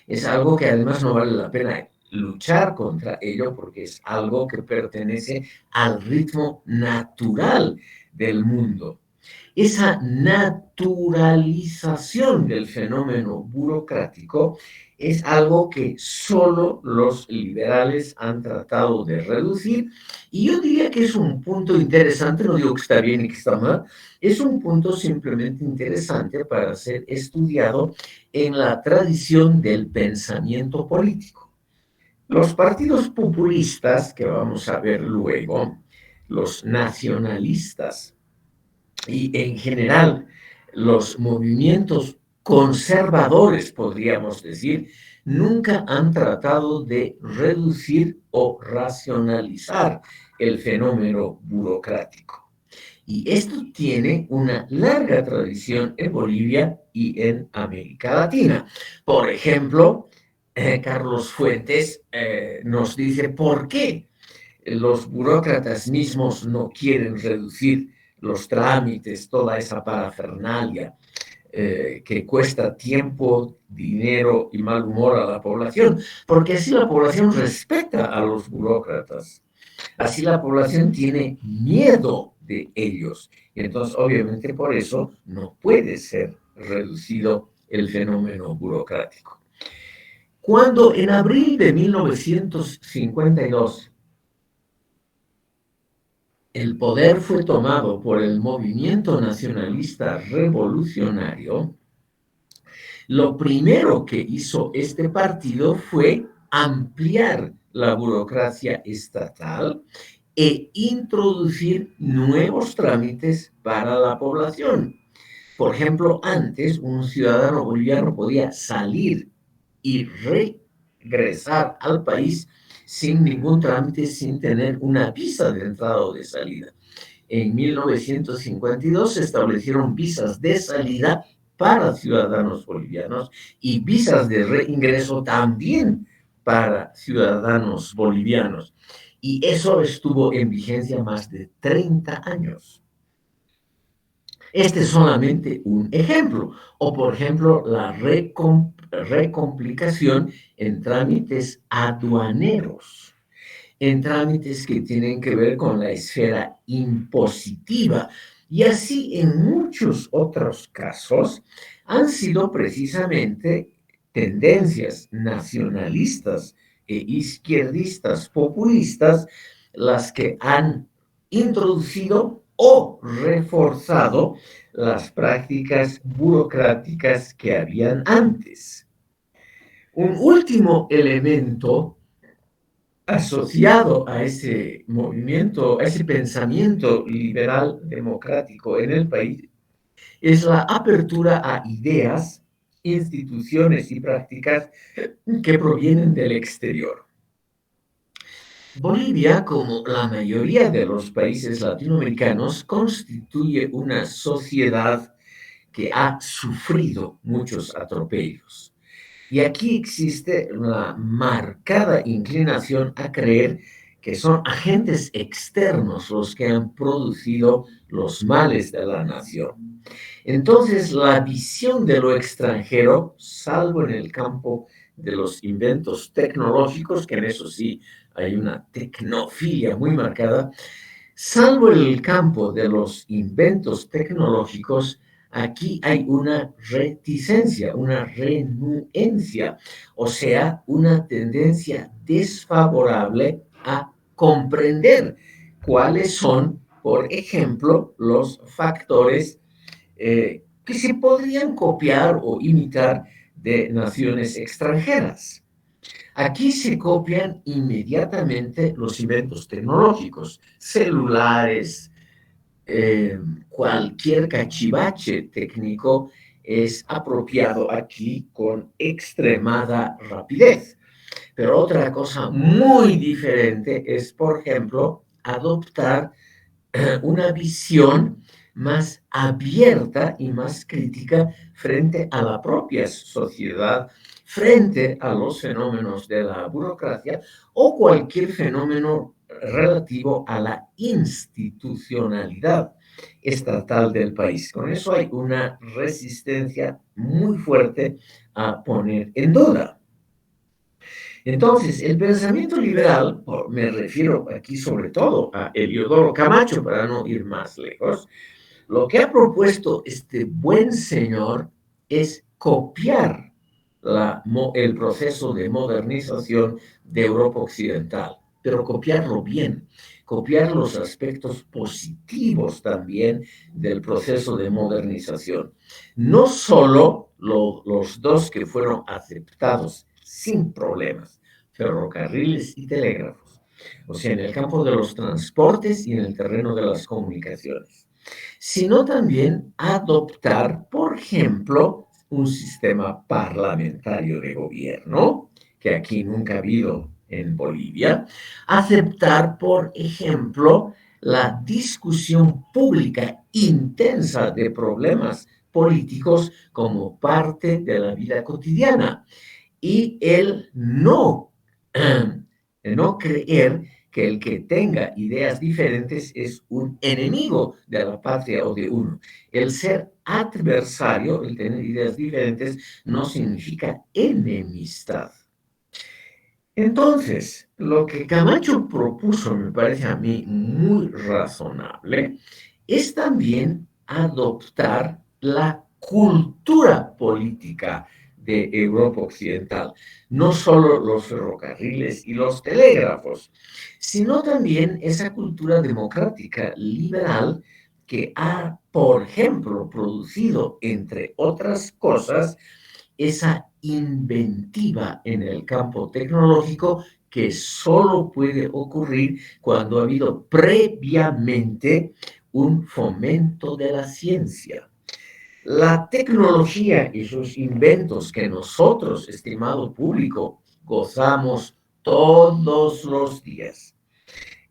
Es algo que además no vale la pena luchar contra ello porque es algo que pertenece al ritmo natural del mundo. Esa naturalización del fenómeno burocrático es algo que solo los liberales han tratado de reducir, y yo diría que es un punto interesante, no digo que está bien y que está mal, es un punto simplemente interesante para ser estudiado en la tradición del pensamiento político. Los partidos populistas, que vamos a ver luego, los nacionalistas, y en general los movimientos conservadores, podríamos decir, nunca han tratado de reducir o racionalizar el fenómeno burocrático. Y esto tiene una larga tradición en Bolivia y en América Latina. Por ejemplo, Carlos Fuentes nos dice por qué los burócratas mismos no quieren reducir los trámites, toda esa parafernalia que cuesta tiempo, dinero y mal humor a la población, porque así la población respeta a los burócratas, así la población tiene miedo de ellos, y entonces obviamente por eso no puede ser reducido el fenómeno burocrático. Cuando en abril de 1952 el poder fue tomado por el movimiento nacionalista revolucionario, lo primero que hizo este partido fue ampliar la burocracia estatal e introducir nuevos trámites para la población. Por ejemplo, antes un ciudadano boliviano podía salir y regresar al país sin ningún trámite, sin tener una visa de entrada o de salida. En 1952 se establecieron visas de salida para ciudadanos bolivianos y visas de reingreso también para ciudadanos bolivianos. Y eso estuvo en vigencia más de 30 años. Este es solamente un ejemplo. O, por ejemplo, la recomplicación en trámites aduaneros, en trámites que tienen que ver con la esfera impositiva. Y así en muchos otros casos han sido precisamente tendencias nacionalistas e izquierdistas populistas las que han introducido o reforzado las prácticas burocráticas que habían antes. Un último elemento asociado a ese movimiento, a ese pensamiento liberal democrático en el país, es la apertura a ideas, instituciones y prácticas que provienen del exterior. Bolivia, como la mayoría de los países latinoamericanos, constituye una sociedad que ha sufrido muchos atropellos. Y aquí existe una marcada inclinación a creer que son agentes externos los que han producido los males de la nación. Entonces, la visión de lo extranjero, salvo en el campo de los inventos tecnológicos, que en eso sí hay una tecnofilia muy marcada, salvo en el campo de los inventos tecnológicos, aquí hay una reticencia, una renuencia, o sea, una tendencia desfavorable a comprender cuáles son, por ejemplo, los factores que se podrían copiar o imitar de naciones extranjeras. Aquí se copian inmediatamente los inventos tecnológicos, celulares, cualquier cachivache técnico es apropiado aquí con extremada rapidez. Pero otra cosa muy diferente es, por ejemplo, adoptar una visión más abierta y más crítica frente a la propia sociedad, frente a los fenómenos de la burocracia o cualquier fenómeno relativo a la institucionalidad estatal del país. Con eso hay una resistencia muy fuerte a poner en duda. Entonces, el pensamiento liberal, me refiero aquí sobre todo a Eliodoro Camacho, para no ir más lejos, Lo que ha propuesto este buen señor es copiar el proceso de modernización de Europa Occidental, pero copiarlo bien, copiar los aspectos positivos también del proceso de modernización. No solo los dos que fueron aceptados sin problemas, ferrocarriles y telégrafos, o sea, en el campo de los transportes y en el terreno de las comunicaciones, sino también adoptar, por ejemplo, un sistema parlamentario de gobierno, que aquí nunca ha habido en Bolivia, aceptar, por ejemplo, la discusión pública intensa de problemas políticos como parte de la vida cotidiana y el no creer que el que tenga ideas diferentes es un enemigo de la patria o de uno. El ser adversario, el tener ideas diferentes, no significa enemistad. Entonces, lo que Camacho propuso me parece a mí muy razonable, es también adoptar la cultura política de Europa Occidental, no solo los ferrocarriles y los telégrafos, sino también esa cultura democrática liberal que ha, por ejemplo, producido, entre otras cosas, esa inventiva en el campo tecnológico que solo puede ocurrir cuando ha habido previamente un fomento de la ciencia. La tecnología y sus inventos que nosotros, estimado público, gozamos todos los días.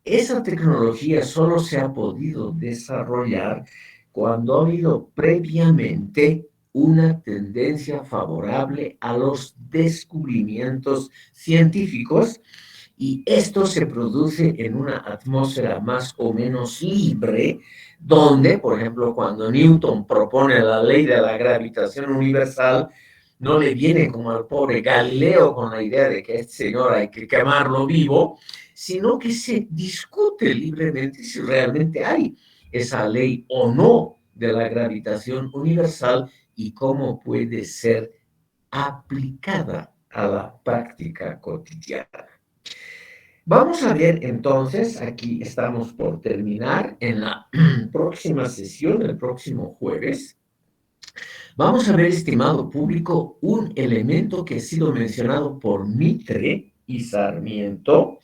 Esa tecnología solo se ha podido desarrollar cuando ha habido previamente una tendencia favorable a los descubrimientos científicos y esto se produce en una atmósfera más o menos libre, donde, por ejemplo, cuando Newton propone la ley de la gravitación universal, no le viene como al pobre Galileo con la idea de que este señor hay que quemarlo vivo, sino que se discute libremente si realmente hay esa ley o no de la gravitación universal y cómo puede ser aplicada a la práctica cotidiana. Vamos a ver entonces, aquí estamos por terminar, en la próxima sesión, el próximo jueves, vamos a ver, estimado público, un elemento que ha sido mencionado por Mitre y Sarmiento,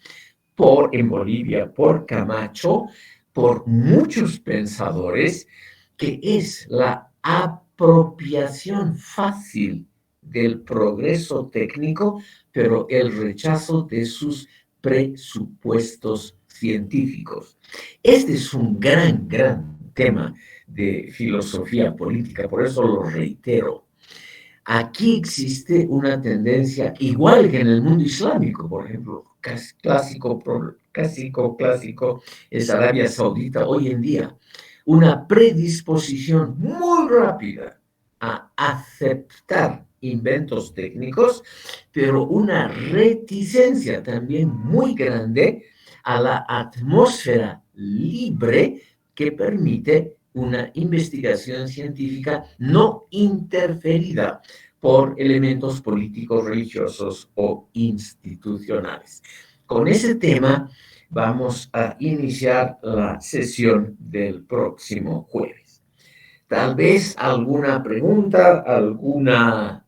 en Bolivia, por Camacho, por muchos pensadores, que es la apropiación fácil del progreso técnico, pero el rechazo de sus presupuestos científicos. Este es un gran tema de filosofía política, por eso lo reitero. Aquí existe una tendencia, igual que en el mundo islámico, por ejemplo, clásico es Arabia Saudita hoy en día, una predisposición muy rápida a aceptar inventos técnicos, pero una reticencia también muy grande a la atmósfera libre que permite una investigación científica no interferida por elementos políticos, religiosos o institucionales. Con ese tema vamos a iniciar la sesión del próximo jueves. Tal vez alguna pregunta, alguna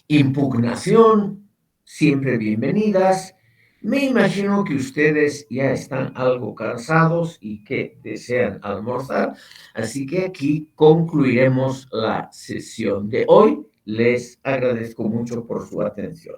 impugnación, siempre bienvenidas. Me imagino que ustedes ya están algo cansados y que desean almorzar, así que aquí concluiremos la sesión de hoy. Les agradezco mucho por su atención.